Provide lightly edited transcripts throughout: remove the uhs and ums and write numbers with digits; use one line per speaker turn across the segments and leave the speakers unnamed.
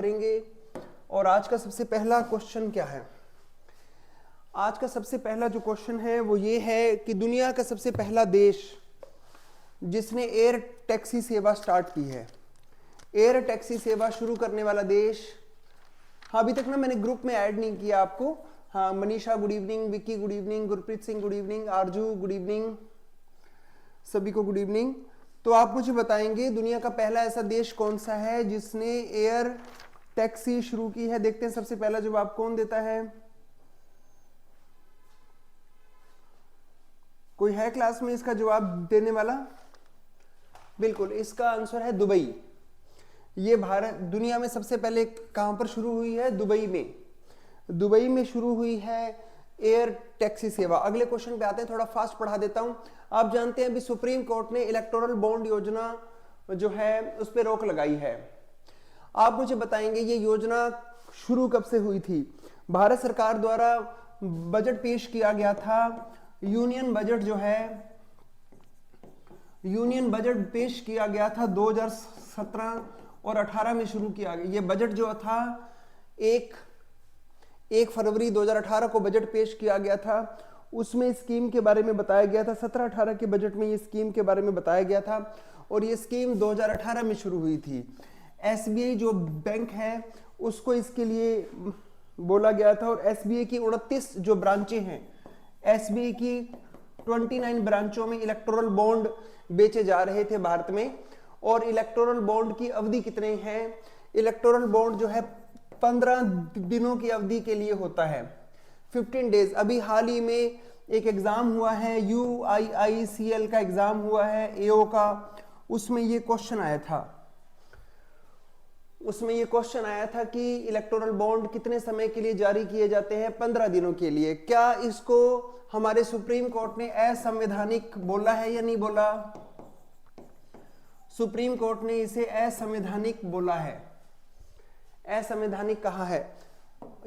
करेंगे। और आज का सबसे पहला क्वेश्चन क्या है? आज का सबसे पहला जो क्वेश्चन है वो ये है कि दुनिया का सबसे पहला देश जिसने एयर टैक्सी सेवा स्टार्ट की है, एयर टैक्सी सेवा शुरू करने वाला देश। हाँ, अभी तक ना मैंने ग्रुप में ऐड नहीं किया आपको। हाँ, Manisha good evening, Vicky good evening, Gurpreet Singh good evening, आरजू गुड इवनिंग, सभी को गुड इवनिंग। तो आप मुझे बताएंगे दुनिया का पहला ऐसा देश कौन सा है जिसने एयर टैक्सी शुरू की है। देखते हैं सबसे पहला जवाब कौन देता है। कोई है क्लास में इसका जवाब देने वाला? बिल्कुल, इसका आंसर है दुबई। ये भारत दुनिया में सबसे पहले कहां पर शुरू हुई है? दुबई में। दुबई में शुरू हुई है एयर टैक्सी सेवा। अगले क्वेश्चन पे आते हैं, थोड़ा फास्ट पढ़ा देता हूं। आप जानते हैं अभी सुप्रीम कोर्ट ने इलेक्टोरल बॉन्ड योजना जो है उस पर रोक लगाई है। आप मुझे बताएंगे ये योजना शुरू कब से हुई थी? भारत सरकार द्वारा बजट पेश किया गया था। यूनियन बजट जो है, यूनियन बजट पेश किया गया था 2017 और 18 में शुरू किया गया। ये बजट जो था 1 फरवरी 2018 को बजट पेश किया गया था। उसमें स्कीम के बारे में बताया गया था। 17-18 के बजट में ये स्कीम के बारे में बताया गया था और ये स्कीम 2018 में शुरू हुई थी। एसबीआई जो बैंक है उसको इसके लिए बोला गया था और एसबीआई की 29 जो ब्रांचें हैं, एसबीआई की 29 ब्रांचों में इलेक्टोरल बॉन्ड बेचे जा रहे थे भारत में। और इलेक्टोरल बॉन्ड की अवधि कितने हैं? इलेक्टोरल बॉन्ड जो है 15 दिनों की अवधि के लिए होता है, 15 डेज। अभी हाल ही में एक एग्जाम हुआ है, UIICL का एग्जाम हुआ है, एओ का। उसमें ये क्वेश्चन आया था, उसमें ये क्वेश्चन आया था कि इलेक्टोरल बॉन्ड कितने समय के लिए जारी किए जाते हैं? 15 दिनों के लिए। क्या इसको हमारे सुप्रीम कोर्ट ने असंवैधानिक बोला है या नहीं बोला? सुप्रीम कोर्ट ने इसे असंवैधानिक बोला है, असंवैधानिक कहा है,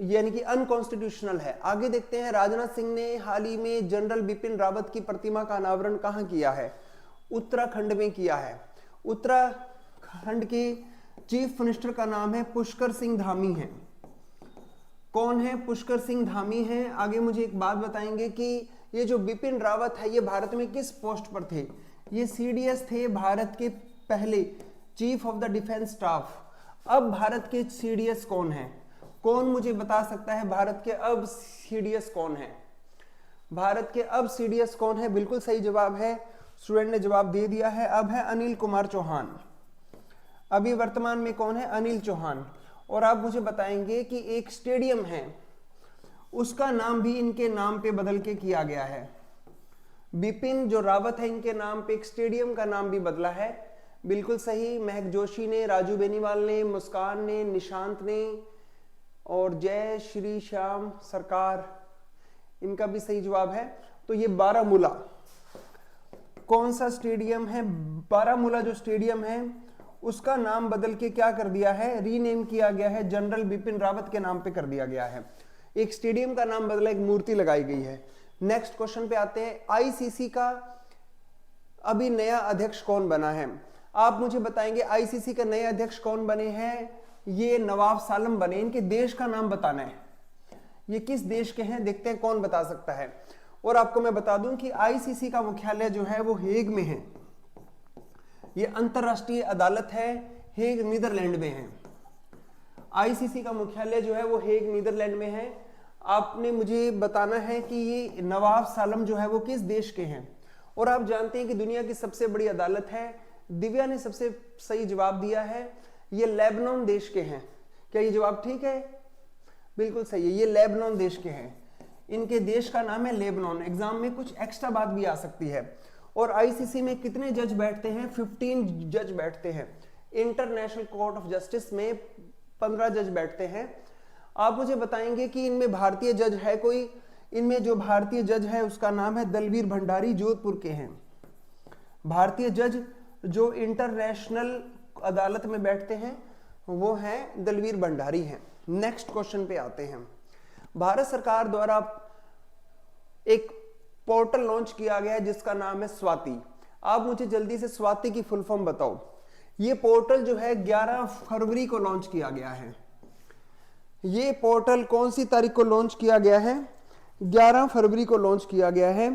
यानी कि अनकॉन्स्टिट्यूशनल है। आगे देखते हैं, राजनाथ सिंह ने हाल ही में जनरल बिपिन रावत की प्रतिमा का अनावरण कहां किया है? उत्तराखंड में किया है। उत्तराखंड के चीफ मिनिस्टर का नाम है पुष्कर सिंह धामी है। कौन है? पुष्कर सिंह धामी है। आगे मुझे एक बात बताएंगे कि ये जो बिपिन रावत है ये भारत में किस पोस्ट पर थे? ये सीडीएस थे, भारत के पहले chief of the defence staff. अब भारत के सीडीएस कौन है? कौन मुझे बता सकता है भारत के अब सीडीएस कौन है? भारत के अब सीडीएस कौन है? बिल्कुल सही जवाब है, स्टूडेंट ने जवाब दे दिया है। अब है अनिल कुमार चौहान। अभी वर्तमान में कौन है? अनिल चौहान। और आप मुझे बताएंगे कि एक स्टेडियम है उसका नाम भी इनके नाम पे बदल के किया गया है। बिपिन जो रावत है इनके नाम पे एक स्टेडियम का नाम भी बदला है। बिल्कुल सही, महक जोशी ने, राजू बेनीवाल ने, मुस्कान ने, निशांत ने और जय श्री श्याम सरकार, इनका भी सही जवाब है। तो ये बारामूला, कौन सा स्टेडियम है? बारामूला जो स्टेडियम है उसका नाम बदल के क्या कर दिया है? रीनेम किया गया है, जनरल बिपिन रावत के नाम पे कर दिया गया है। एक स्टेडियम का नाम बदला, एक मूर्ति लगाई गई है। नेक्स्ट क्वेश्चन पे आते हैं, आईसीसी का अभी नया अध्यक्ष कौन बना है? आप मुझे बताएंगे आईसीसी का नए अध्यक्ष कौन बने हैं? ये नवाब सालम बने। इनके देश का नाम बताना है, ये किस देश के हैं, देखते हैं कौन बता सकता है। और आपको मैं बता दूं कि आईसीसी का मुख्यालय जो है वो हेग में है। ये अंतरराष्ट्रीय अदालत है, हेग नीदरलैंड में है। आईसीसी का मुख्यालय जो है वो हेग नीदरलैंड में है। आपने मुझे बताना है कि ये नवाब सालम जो है वो किस देश के हैं। और आप जानते हैं कि दुनिया की सबसे बड़ी अदालत है, दिव्या ने सबसे सही जवाब दिया है, ये लेबनान देश के हैं। क्या ये जवाब ठीक है? बिल्कुल सही है, ये लेबनान देश के हैं। इनके देश का नाम है लेबनान। एग्जाम में कुछ एक्स्ट्रा बात भी आ सकती है। और आईसीसी में कितने जज बैठते हैं? 15 जज बैठते हैं। इंटरनेशनल कोर्ट ऑफ जस्टिस में 15 जज बैठते हैं। आप मुझे बताएंगे कि इनमें भारतीय जज है कोई? इनमें जो भारतीय जज है उसका नाम है दलवीर भंडारी, जोधपुर के हैं। भारतीय जज जो इंटरनेशनल अदालत में बैठते हैं वो हैं दलवीर भंडारी हैं। नेक्स्ट क्वेश्चन पे आते हैं। भारत सरकार द्वारा एक पोर्टल लॉन्च किया गया है जिसका नाम है स्वाति। आप मुझे जल्दी से स्वाति की फुल फॉर्म बताओ। ये पोर्टल जो है 11 फरवरी को लॉन्च किया गया है। ये पोर्टल कौन सी तारीख को लॉन्च किया गया है? 11 फरवरी को लॉन्च किया गया है,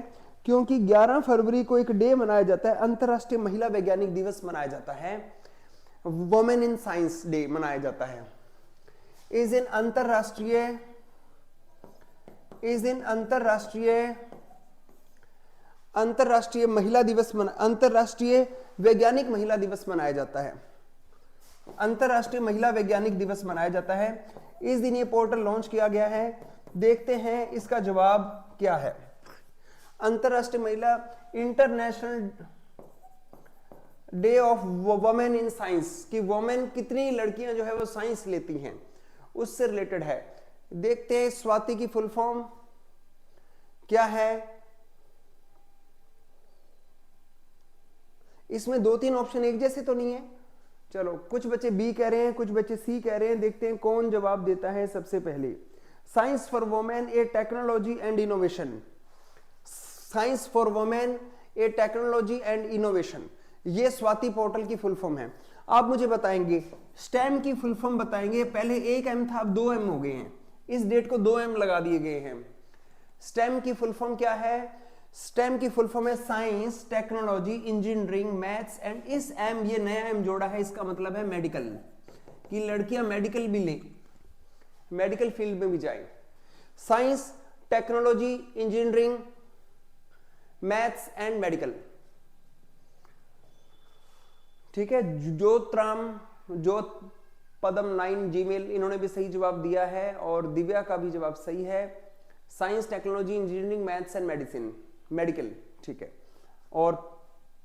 क्योंकि 11 फरवरी को एक डे मनाया जाता है, अंतरराष्ट्रीय महिला वैज्ञानिक दिवस मनाया जाता है, वुमेन इन साइंस डे मनाया जाता है। इस दिन अंतरराष्ट्रीय महिला दिवस अंतरराष्ट्रीय वैज्ञानिक महिला दिवस मनाया जाता है, अंतरराष्ट्रीय महिला वैज्ञानिक दिवस मनाया जाता है। इस दिन ये पोर्टल लॉन्च किया गया है। देखते हैं इसका जवाब क्या है। अंतरराष्ट्रीय महिला international day of women in science कि वुमेन कितनी लड़कियां जो है वो साइंस लेती हैं, उससे रिलेटेड है। देखते हैं स्वाति की फुल फॉर्म क्या है। इसमें 2-3 ऑप्शन एक जैसे तो नहीं है। चलो, कुछ बच्चे बी कह रहे हैं, कुछ बच्चे सी कह रहे हैं। देखते हैं कौन जवाब देता है सबसे पहले। Science for women A technology and innovation, science for women A technology and innovation, ये स्वाति पोर्टल की फुल फॉर्म है। आप मुझे बताएंगे स्टेम की फुल फॉर्म बताएंगे। पहले 1 एम था, अब 2 एम हो गए हैं, इस डेट को 2 एम लगा दिए गए हैं। स्टेम की फुल फॉर्म क्या है? स्टेम की फुल फॉर्म है science, technology, engineering, maths and इस एम, ये नया एम जोड़ा है, इसका मतलब है मेडिकल, कि लड़कियां मेडिकल भी ले, मेडिकल फील्ड में भी जाए। Science, technology, engineering, maths and medical. ठीक है। जोत पदम 9 जीमेल, इन्होंने भी सही जवाब दिया है और दिव्या का भी जवाब सही है। Science, technology, engineering, maths and medicine, medical. ठीक है। और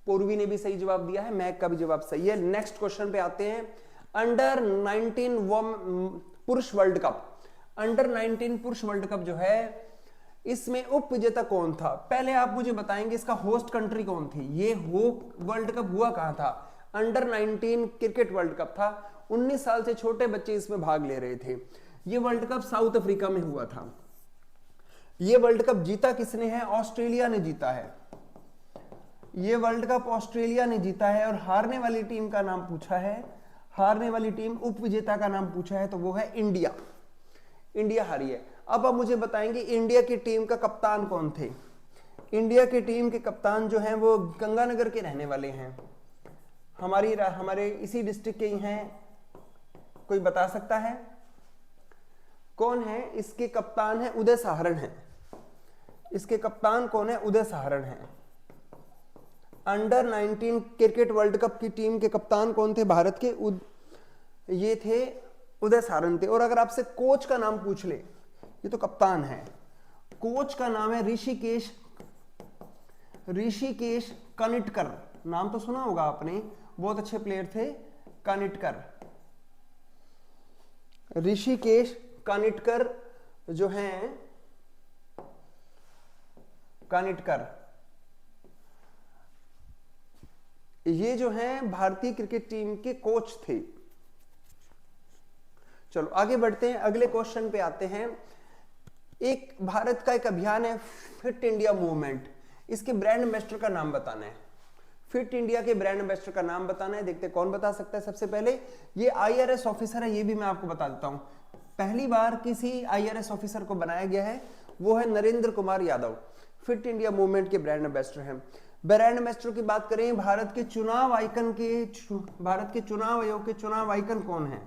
पूर्वी ने भी सही जवाब दिया है, महक का भी जवाब सही है। नेक्स्ट क्वेश्चन पे आते हैं। अंडर 19 पुरुष वर्ल्ड कप, अंडर 19 पुरुष वर्ल्ड कप जो है, इसमें उप विजेता कौन था? पहले आप मुझे बताएंगे इसका होस्ट कंट्री कौन थी। ये वर्ल्ड कप हुआ कहां था? अंडर 19 क्रिकेट वर्ल्ड कप था। 19 साल से छोटे बच्चे इसमें भाग ले रहे थे। ये वर्ल्ड कप साउथ अफ्रीका में हुआ था। ये वर्ल्ड कप जीता किसने है? ऑस्ट्रेलिया ने जीता है। ये वर्ल्ड कप ऑस्ट्रेलिया ने जीता है। और हारने वाली टीम का नाम पूछा है, हारने वाली टीम, उप विजेता का नाम पूछा है, तो वो है इंडिया। इंडिया हारी है। अब आप मुझे बताएंगे इंडिया की टीम का कप्तान कौन थे? इंडिया की टीम के कप्तान जो हैं वो गंगानगर के रहने वाले हैं, हमारे इसी डिस्ट्रिक्ट के ही हैं। कोई बता सकता है कौन है? इसके कप्तान है उदय सहारण है। इसके कप्तान कौन है? उदय सहारण है। अंडर 19 क्रिकेट वर्ल्ड कप की टीम के कप्तान कौन थे भारत के? ये थे उदय सहारण थे। और अगर आपसे कोच का नाम पूछ ले, ये तो कप्तान है, कोच का नाम है ऋषिकेश कानिटकर। नाम तो सुना होगा आपने, बहुत अच्छे प्लेयर थे कानिटकर। ऋषिकेश कानिटकर जो हैं, कानिटकर, ये जो हैं भारतीय क्रिकेट टीम के कोच थे। चलो आगे बढ़ते हैं, अगले क्वेश्चन पे आते हैं। एक भारत का एक अभियान है फिट इंडिया मूवमेंट, इसके ब्रांड एम्बेसडर का नाम बताना है। फिट इंडिया के ब्रांड एम्बेसडर का नाम बताना है। देखते हैं कौन बता सकता है। सबसे पहले ये IRS ऑफिसर है, ये भी मैं आपको बता देता हूं। पहली बार किसी IRS ऑफिसर को बनाया गया है, वो है Narendra Kumar Yadav, fit India movement के ब्रांड एम्बेसडर हैं। ब्रांड एम्बेसडर की बात करें, भारत के चुनाव आयोग के चुनाव आइकन कौन है?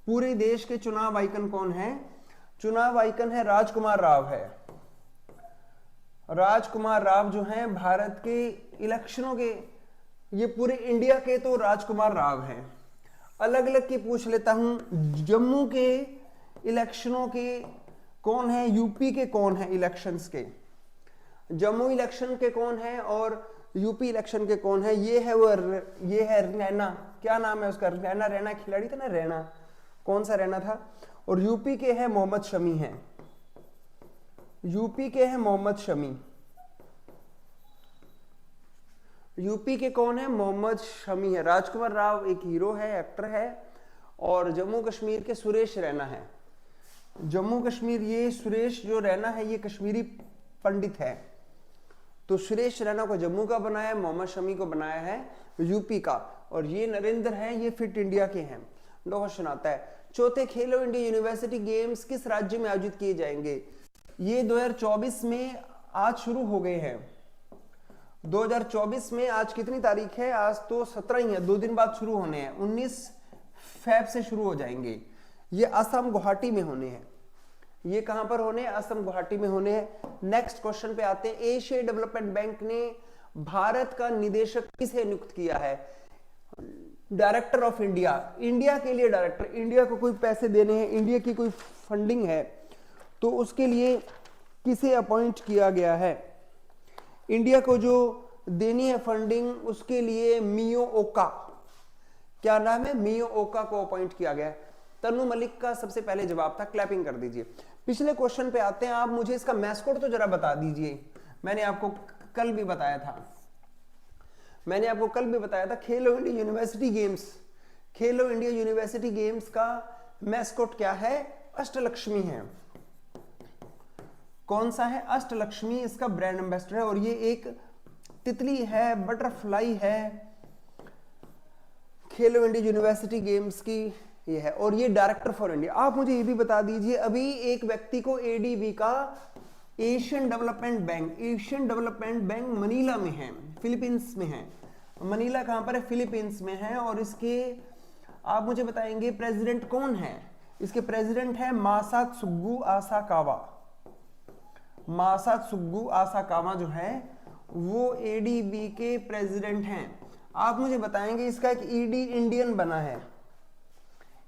पूरे देश के चुनाव आइकन कौन है? चुनाव आइकन है राजकुमार राव है। राजकुमार राव जो हैं भारत के इलेक्शनों के, ये पूरे इंडिया के तो राजकुमार राव हैं। अलग अलग की पूछ लेता हूं। जम्मू के इलेक्शनों के कौन है? यूपी के कौन है इलेक्शंस के? जम्मू इलेक्शन के कौन है और यूपी इलेक्शन के कौन है? ये है रैना, क्या नाम है उसका? रैना खिलाड़ी था ना, रैना, कौन सा रैना था? और यूपी के हैं मोहम्मद शमी हैं। यूपी के हैं मोहम्मद शमी। यूपी के कौन है? मोहम्मद शमी है। राजकुमार राव एक हीरो है, एक्टर है। और जम्मू कश्मीर के सुरेश रैना है। जम्मू कश्मीर, ये सुरेश जो रैना है ये कश्मीरी पंडित है, तो सुरेश रैना को जम्मू का बनाया है, मोहम्मद शमी को बनाया है यूपी का। और ये नरेंद्र है, ये फिट इंडिया के हैं। क्वेश्चन आता है चौथे, खेलो इंडिया यूनिवर्सिटी गेम्स किस राज्य में आयोजित किए जाएंगे? ये 2024 में आज शुरू हो गए हैं। 2024 में आज कितनी तारीख है? आज तो 17 ही है, 2 दिन बाद शुरू होने हैं। 19 फेब से शुरू हो जाएंगे। ये असम गुवाहाटी में होने हैं। ये कहां पर होने हैं? असम गुवाहाटी में होने हैं। नेक्स्ट क्वेश्चन पे आते हैं। एशिया डेवलपमेंट बैंक ने भारत का निदेशक किसे नियुक्त किया है? Director of India. इंडिया के लिए डायरेक्टर, इंडिया को कोई पैसे देने हैं, इंडिया की कोई फंडिंग है तो उसके लिए किसे अपॉइंट किया गया है? इंडिया को जो देनी है फंडिंग उसके लिए मियो ओका, क्या नाम है? मियो ओका को अपॉइंट किया गया है। तनु मलिक का सबसे पहले जवाब था, क्लैपिंग कर दीजिए। पिछले क्वेश्चन पे आते हैं। आप मुझे इसका मैस्कॉट तो जरा बता दीजिए। मैंने आपको कल भी बताया था, खेलो इंडिया यूनिवर्सिटी गेम्स, खेलो इंडिया यूनिवर्सिटी गेम्स का मैस्कॉट क्या है? अष्टलक्ष्मी है। कौन सा है? अष्टलक्ष्मी इसका ब्रांड एम्बेसडर है। और ये एक तितली है, बटरफ्लाई है, खेलो इंडिया यूनिवर्सिटी गेम्स की ये है। और ये डायरेक्टर फॉर इंडिया। आप मुझे ये भी बता दीजिए, अभी एक व्यक्ति को एडीबी का एशियन डेवलपमेंट बैंक मनीला में है, फिलीपींस में है। मनीला कहां पर है? फिलीपींस में है। और इसके आप मुझे बताएंगे प्रेसिडेंट कौन है? इसके प्रेसिडेंट है मासात्सुगु आसाकावा। मासात्सुगु आसाकावा जो है वो एडीबी के प्रेसिडेंट हैं। आप मुझे बताएंगे इसका एक ईडी इंडियन बना है,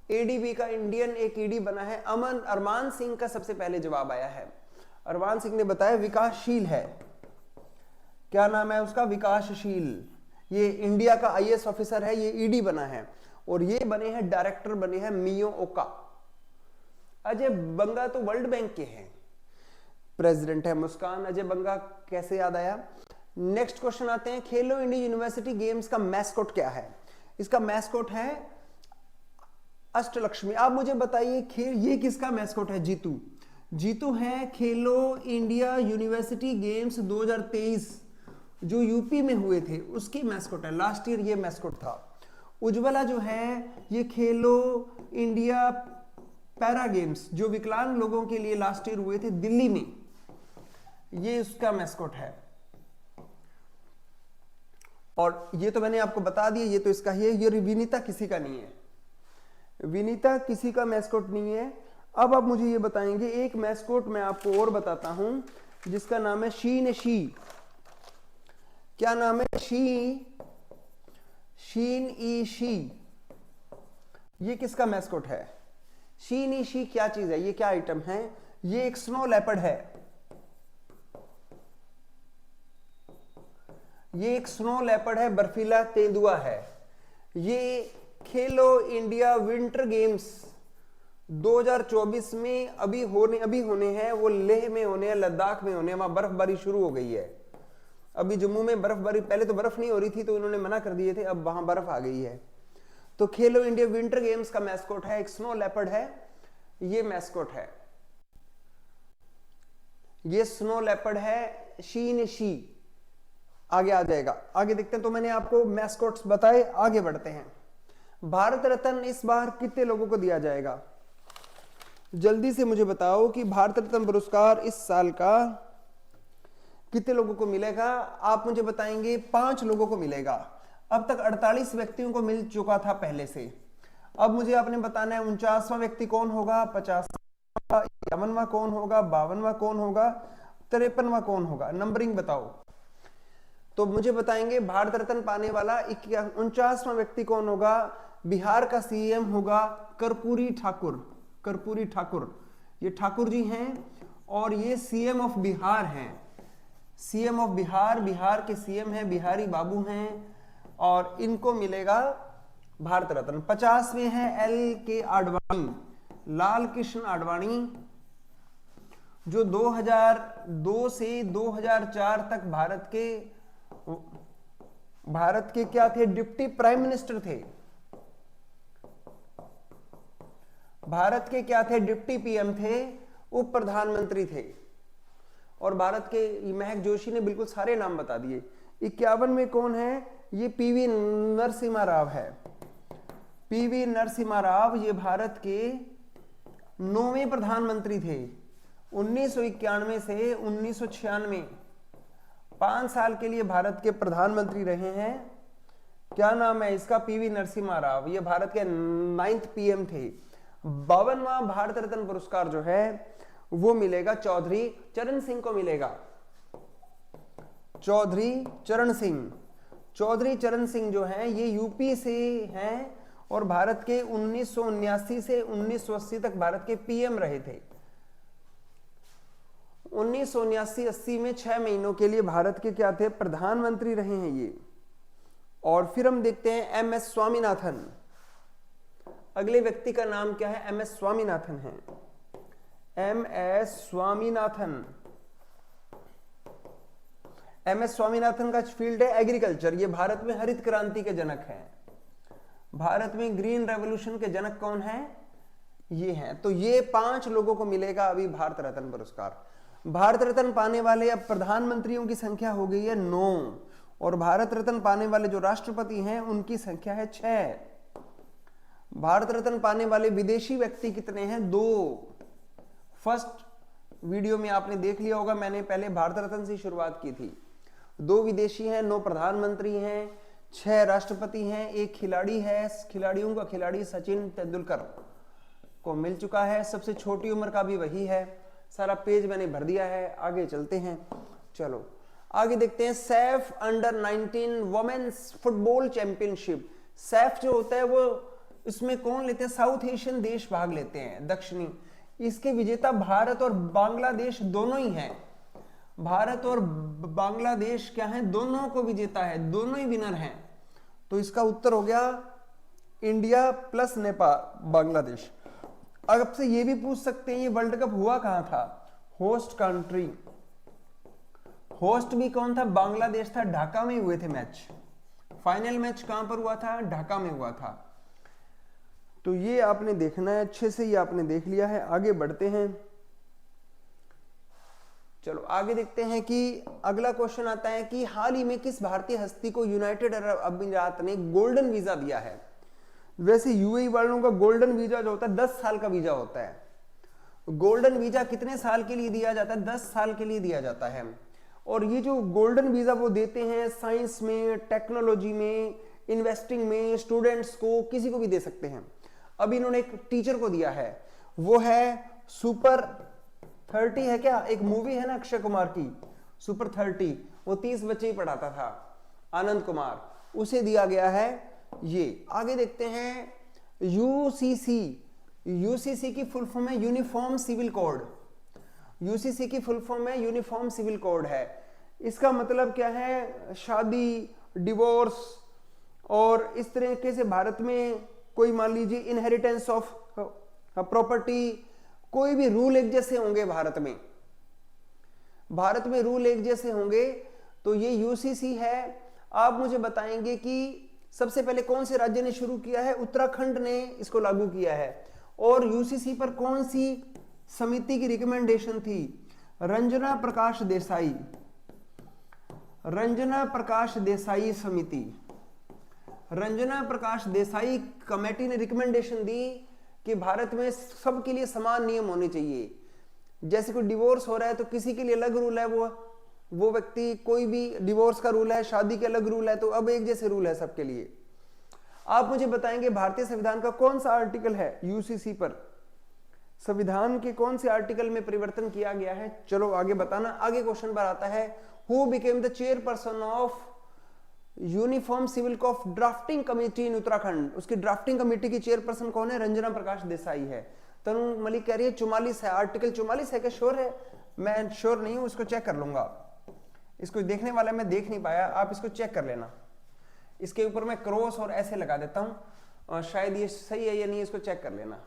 एडीबी का इंडियन एक ईडी बना है। अरमान सिंह का सबसे पहले जवाब आया है। अरमान सिंह ने बताया विकासशील है। क्या नाम है उसका? विकासशील। ये इंडिया का आईएएस ऑफिसर है, ये ईडी बना है। और ये बने हैं डायरेक्टर बने हैं मियो ओका। अजय बंगा तो वर्ल्ड बैंक के हैं, प्रेसिडेंट है मुस्कान। अजय बंगा कैसे याद आया? नेक्स्ट क्वेश्चन आते हैं। खेलो इंडिया यूनिवर्सिटी गेम्स का मैस्कॉट क्या है? इसका मैस्कॉट है अष्टलक्ष्मी। आप मुझे बताइए ये किसका मैस्कॉट है? जीतू। जीतू है खेलो इंडिया यूनिवर्सिटी गेम्स 2023 जो यूपी में हुए थे उसकी मैस्कॉट है। लास्ट ईयर ये मैस्कॉट था। उज्ज्वला जो है ये खेलो इंडिया पैरा गेम्स जो विकलांग लोगों के लिए लास्ट ईयर हुए थे दिल्ली में, ये उसका मैस्कॉट है। और ये तो मैंने आपको बता दिया, ये तो इसका ही है। ये विनीता किसी का नहीं है, विनीता किसी का मैस्कॉट नहीं है। अब आप मुझे ये बताएंगे, एक मैस्कॉट मैं आपको और बताता हूं जिसका नाम है शीन शी। क्या नाम है? शीन ई शी। ये किसका मैस्कॉट है? शीन ई शी क्या चीज है? ये क्या आइटम है? ये एक स्नो लेपर्ड है। ये एक स्नो लेपर्ड है, बर्फीला तेंदुआ है। ये खेलो इंडिया विंटर गेम्स 2024 में अभी होने हैं। वो लेह में होने हैं, लद्दाख में होने हैं। वहां बर्फबारी शुरू हो गई है। अभी जम्मू में बर्फबारी, पहले तो बर्फ नहीं हो रही थी तो इन्होंने मना कर दिए थे, अब वहां बर्फ आ गई है। तो खेलो इंडिया विंटर गेम्स का मैस्कॉट है एक स्नो लेपर्ड है। ये मैस्कॉट है, ये स्नो लेपर्ड है, शीन शी। आगे आ जाएगा, आगे देखते हैं। तो मैंने आपको मैस्कॉट्स बताए, आगे बढ़ते हैं। भारत रत्न इस बार कितने लोगों को दिया जाएगा? जल्दी से मुझे बताओ कि भारत रत्न पुरस्कार इस साल का कितने लोगों को मिलेगा? आप मुझे बताएंगे 5 लोगों को मिलेगा। अब तक 48 व्यक्तियों को मिल चुका था पहले से। अब मुझे आपने बताना है 49वां व्यक्ति कौन होगा, 50वां, 51वां कौन होगा, 52वां कौन होगा, 53वां कौन होगा। नंबरिंग बताओ। तो मुझे बताएंगे भारत रत्न पाने वाला 49वां व्यक्ति कौन होगा? बिहार का सीएम होगा कर्पूरी ठाकुर। कर्पूरी ठाकुर, ये ठाकुर जी हैं और ये सीएम ऑफ बिहार हैं। सीएम ऑफ बिहार, बिहार के सीएम हैं, बिहारी बाबू हैं और इनको मिलेगा भारत रत्न। 50वें हैं एल के आडवाणी, लाल कृष्ण आडवाणी, जो 2002 से 2004 तक भारत के क्या थे? डिप्टी प्राइम मिनिस्टर थे। भारत के क्या थे? डिप्टी पीएम थे, उप प्रधानमंत्री थे। और भारत के महक जोशी ने बिल्कुल सारे नाम बता दिए। 51 में कौन है? ये पीवी नरसिम्हा राव है। पीवी नरसिम्हा राव ये भारत के 9वें प्रधानमंत्री थे। 1991 से 1996 5 साल के लिए भारत के प्रधानमंत्री रहे हैं। क्या नाम है इसका? पीवी नरसिम्हा राव। ये भारत के 9th पीएम थे। 52वां भारत रत्न पुरस्कार जो है वो मिलेगा चौधरी चरण सिंह को मिलेगा। चौधरी चरण सिंह। चौधरी चरण सिंह जो हैं ये यूपी से हैं और भारत के 1979 से 1980 तक भारत के पीएम रहे थे। 1979-80 में 6 महीनों के लिए भारत के क्या थे? प्रधानमंत्री रहे हैं ये। और फिर हम देखते हैं एमएस स्वामीनाथन। अगले व्यक्ति का नाम क्या है? एमएस स्वामीनाथन है। एमएस स्वामीनाथन। एमएस स्वामीनाथन का फील्ड है एग्रीकल्चर। ये भारत में हरित क्रांति के जनक हैं। भारत में ग्रीन रेवोल्यूशन के जनक कौन है? ये हैं। तो ये 5 लोगों को मिलेगा अभी भारत रत्न पुरस्कार। भारत रत्न पाने वाले अब प्रधानमंत्रियों की संख्या हो गई है 9 और भारत रत्न पाने वाले जो राष्ट्रपति हैं उनकी संख्या है 6। भारत रत्न पाने वाले विदेशी व्यक्ति कितने हैं? 2। फर्स्ट वीडियो में आपने देख लिया होगा, मैंने पहले भारत रत्न से शुरुआत की थी। 2 विदेशी हैं, 9 प्रधानमंत्री हैं, 6 राष्ट्रपति हैं, 1 खिलाड़ी है। खिलाड़ियों का खिलाड़ी सचिन तेंदुलकर को मिल चुका है। सबसे छोटी उम्र का भी वही है। सारा पेज मैंने भर दिया है। आगे चलते हैं। चलो आगे देखते हैं। SAFF under nineteen women's football championship. SAFF जो होता है वो इसमें कौन लेते हैं? साउथ एशियन देश भाग लेते हैं, दक्षिणी। इसके विजेता भारत और बांग्लादेश दोनों ही हैं। भारत और बांग्लादेश क्या है? दोनों को विजेता है, दोनों ही विनर हैं। तो इसका उत्तर हो गया इंडिया प्लस नेपाल बांग्लादेश। अब आपसे ये भी पूछ सकते हैं ये वर्ल्ड कप हुआ कहां था? Host country. होस्ट भी कौन था? बांग्लादेश था। ढाका में हुए थे मैच। फाइनल मैच कहां पर हुआ था? ढाका में हुआ था। तो ये आपने देखना है अच्छे से। ये आपने देख लिया है। आगे बढ़ते हैं। चलो आगे देखते हैं कि अगला क्वेश्चन आता है कि हाल ही में किस भारतीय हस्ती को यूनाइटेड अरब अमीरात ने गोल्डन वीजा दिया है? वैसे यूएई वालों का गोल्डन वीजा जो होता है 10 साल का वीजा होता है। गोल्डन वीजा कितने साल के लिए दिया जाता है? 10 साल के लिए दिया जाता है। और ये जो गोल्डन वीजा वो देते हैं साइंस में, टेक्नोलॉजी में, इन्वेस्टिंग में, स्टूडेंट्स को, किसी को भी दे सकते हैं। अभी इन्होंने एक टीचर को दिया है, वो है सुपर 30 है क्या? एक मूवी है ना अक्षय कुमार की सुपर 30, वो 30 बच्चे ही पढ़ाता था, आनंद कुमार, उसे दिया गया है ये। आगे देखते हैं यूसीसी। यूसीसी की फुल फॉर्म है यूनिफॉर्म सिविल कोड। यूसीसी की फुल फॉर्म है यूनिफॉर्म सिविल कोड है। इसका मतलब क्या है? शादी, डिवोर्स और इस तरीके से भारत में कोई मान लीजिए इनहेरिटेंस ऑफ प्रॉपर्टी, कोई भी रूल एक जैसे होंगे भारत में। भारत में रूल एक जैसे होंगे तो ये यूसीसी है। आप मुझे बताएंगे कि सबसे पहले कौन से राज्य ने शुरू किया है? उत्तराखंड ने इसको लागू किया है। और यूसीसी पर कौन सी समिति की रिकमेंडेशन थी? रंजना प्रकाश देसाई। रंजना प्रकाश देसाई समिति, रंजना प्रकाश देसाई कमेटी ने रिकमेंडेशन दी कि भारत में सबके लिए समान नियम होने चाहिए। जैसे कोई डिवोर्स हो रहा है तो किसी के लिए अलग रूल है, वो व्यक्ति, कोई भी डिवोर्स का रूल है, शादी के अलग रूल है, तो अब एक जैसे रूल है सबके लिए। आप मुझे बताएंगे भारतीय संविधान का कौन सा आर्टिकल है यूसीसी पर? संविधान के कौन से आर्टिकल में परिवर्तन किया गया है? चलो आगे बताना। आगे क्वेश्चन पर आता है who became the chairperson of uniform civil code drafting committee in Uttarakhand. उसकी ड्राफ्टिंग कमेटी की चेयरपर्सन कौन है? रंजना प्रकाश देसाई है। तनु मलिक कह रही है 44 है, आर्टिकल 44 है क्या? श्योर है? मैं श्योर नहीं हूं, इसको चेक कर लूंगा। इसको देखने वाला मैं देख नहीं पाया, आप इसको चेक कर लेना। इसके ऊपर मैं क्रॉस और ऐसे लगा देता हूं, और शायद ये सही है या नहीं, इसको चेक कर लेना।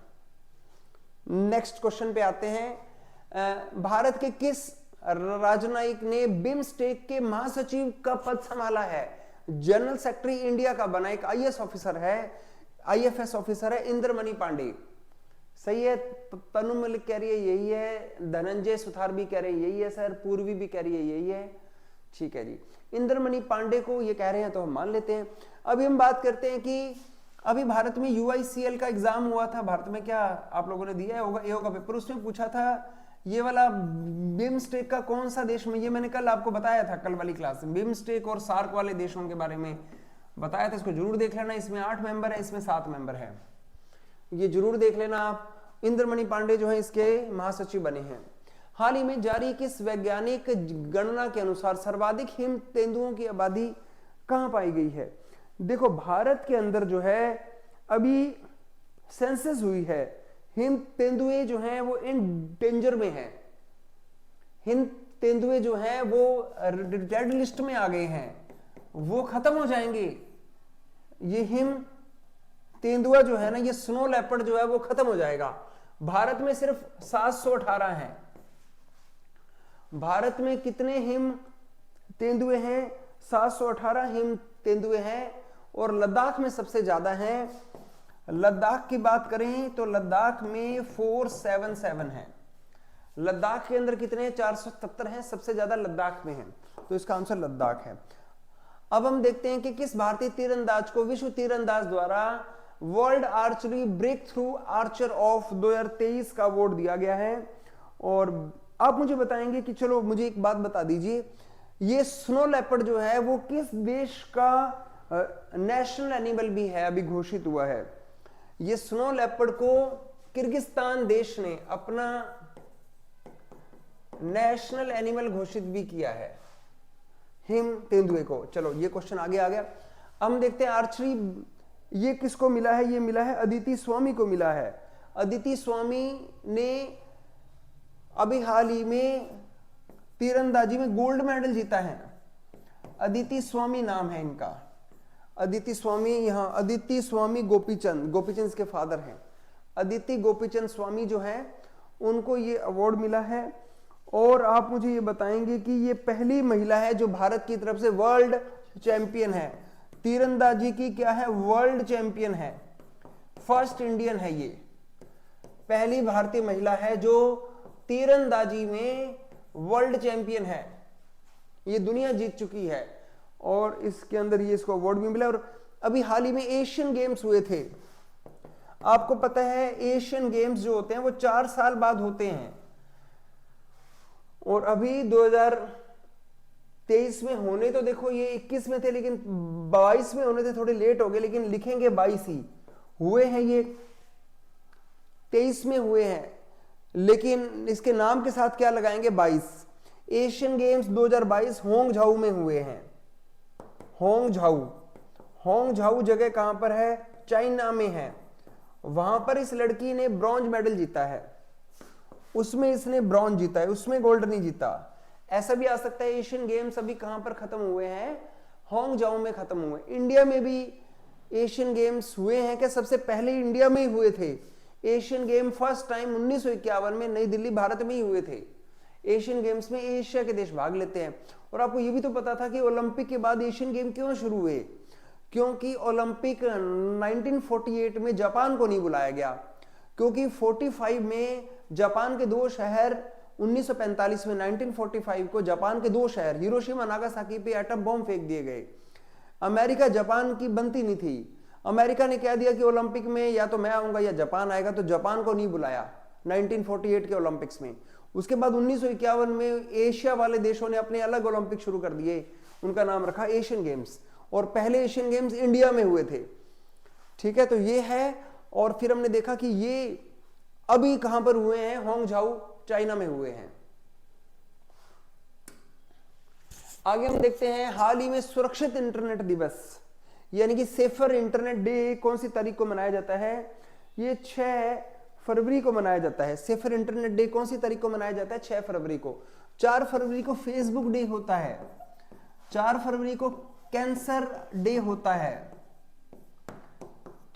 नेक्स्ट क्वेश्चन पे आते हैं। भारत के किस राजनयिक ने बिम्स्टेक के महासचिव का पद संभाला है? जनरल सेक्रेटरी इंडिया का बना एक आईएएस ऑफिसर है, आईएफएस ऑफिसर है, इंद्रमणि पांडे। सही है? तनु मलिक कह रही है यही है, धनंजय सुथार भी कह रहे हैं यही है सर, पूर्वी भी कह रही है यही है। ठीक है जी, इंद्रमणि पांडे को ये कह रहे हैं तो हम मान लेते हैं। अभी हम बात करते हैं कि अभी भारत में UICL का एग्जाम हुआ था, भारत में क्या आप लोगों ने दिया होगा एओ का पेपर, उसमें पूछा था ये वाला बिम्स्टेक का कौन सा देश में, ये मैंने कल आपको बताया था कल वाली क्लास में, बिम्स्टेक और सार्क वाले देशों के बारे में बताया था, इसको जरूर देख लेना। इसमें 8 मेंबर है, इसमें 7 मेंबर है, ये जरूर देख लेना आप। इंद्रमणि पांडे जो है इसके महासचिव बने हैं। हाल ही में जारी किस वैज्ञानिक गणना के अनुसार सर्वाधिक हिम तेंदुओं की आबादी कहां पाई गई है? देखो भारत के अंदर जो है अभी सेंसस हुई है, हिम तेंदुए जो हैं वो इन डेंजर में हैं, हिम तेंदुए जो हैं वो रेड लिस्ट में आ गए हैं, वो खत्म हो जाएंगे। ये हिम तेंदुआ जो है ना, ये स्नो लेपर्ड जो है वो खत्म हो जाएगा। भारत में सिर्फ 718 हैं। भारत में कितने हिम तेंदुए हैं? 718 हिम तेंदुए हैं। और लद्दाख में सबसे ज्यादा हैं। लद्दाख की बात करें तो लद्दाख में 477 है। लद्दाख के अंदर कितने? 477 हैं, सबसे ज्यादा लद्दाख में है, तो इसका आंसर लद्दाख है। अब हम देखते हैं कि किस भारतीय तीरंदाज को विश्व तीरंदाज द्वारा world archery breakthrough archer of 2023 का अवार्ड दिया गया है। और आप मुझे बताएंगे कि चलो मुझे एक बात बता दीजिए, ये स्नो लेपर्ड जो है वो किस देश का नेशनल एनिमल भी है, अभी घोषित हुआ है। ये स्नो लेपर्ड को किर्गिस्तान देश ने अपना नेशनल एनिमल घोषित भी किया है, हिम तेंदुए को। चलो ये क्वेश्चन आगे आ गया। हम देखते हैं आर्चरी, ये किसको मिला है? ये मिला है अदिति स्वामी को मिला है। अदिति स्वामी ने अभी हाल ही में तीरंदाजी में गोल्ड मेडल जीता है। अदिति स्वामी नाम है इनका, अदिति स्वामी। यहां अदिति स्वामी गोपीचंद, गोपीचंद इसके फादर हैं। अदिति गोपीचंद स्वामी जो है उनको ये अवार्ड मिला है। और आप मुझे ये बताएंगे कि ये पहली महिला है जो भारत की तरफ से वर्ल्ड चैंपियन है, तीरंदाजी की क्या है? वर्ल्ड चैंपियन है, फर्स्ट इंडियन है। ये पहली भारतीय महिला है जो तीरंदाजी में वर्ल्ड चैंपियन है, ये दुनिया जीत चुकी है। और इसके अंदर ये इसको अवार्ड भी मिला। और अभी हाल ही में एशियन गेम्स हुए थे। आपको पता है एशियन गेम्स जो होते हैं वो 4 साल बाद होते हैं, और अभी 2023 में होने तो देखो ये 21 में थे, लेकिन 22 में होने थे, थोड़े लेट हो गए, लेकिन लिखेंगे 22 ही हुए हैं। ये 23 में हुए हैं, लेकिन इसके नाम के साथ क्या लगाएंगे? 22। एशियन गेम्स 2022 होंगझाऊ में हुए हैं। होंगझाऊ, होंगझाऊ जगह कहां पर है? चाइना में है। वहां पर इस लड़की ने ब्रॉन्ज मेडल जीता है, उसमें इसने ब्रॉन्ज जीता है, उसमें गोल्ड नहीं जीता। ऐसा भी आ सकता है एशियन गेम्स अभी कहां पर खत्म हुए हैं? होंगझाऊ में खत्म हुए। इंडिया में भी एशियन गेम्स हुए हैं क्या? सबसे पहले इंडिया में ही हुए थे एशियन गेम। फर्स्ट टाइम 1951 में नई दिल्ली भारत में ही हुए थे। एशियन गेम्स में एशिया के देश भाग लेते हैं। और आपको ये भी तो पता था कि ओलंपिक के बाद एशियन गेम क्यों शुरू हुए? क्योंकि ओलंपिक 1948 में जापान को नहीं बुलाया गया, क्योंकि 45 में जापान के 2 शहर, 1945 में 1945 को जापान के 2 शहर हिरोशिमा नागासाकी पे एटम बॉम्ब फेंक दिए गए। अमेरिका जापान की बनती नहीं थी। अमेरिका ने कह दिया कि ओलंपिक में या तो मैं आऊंगा या जापान आएगा, तो जापान को नहीं बुलाया 1948 के ओलंपिक्स में। उसके बाद 1951 में एशिया वाले देशों ने अपने अलग ओलंपिक शुरू कर दिए, उनका नाम रखा एशियन गेम्स। और पहले एशियन गेम्स इंडिया में हुए थे। ठीक है, तो ये है। और फिर हमने देखा कि ये अभी कहां पर हुए हैं? होंगझाऊ चाइना में हुए हैं। आगे हम देखते हैं हाल ही में सुरक्षित इंटरनेट दिवस यानी कि सेफर इंटरनेट डे कौन सी तारीख को मनाया जाता है? ये 6 फरवरी को मनाया जाता है। सेफर इंटरनेट डे कौन सी तारीख को मनाया जाता है? 6 फरवरी को। 4 फरवरी को फेसबुक डे होता है। 4 फरवरी को कैंसर डे होता है।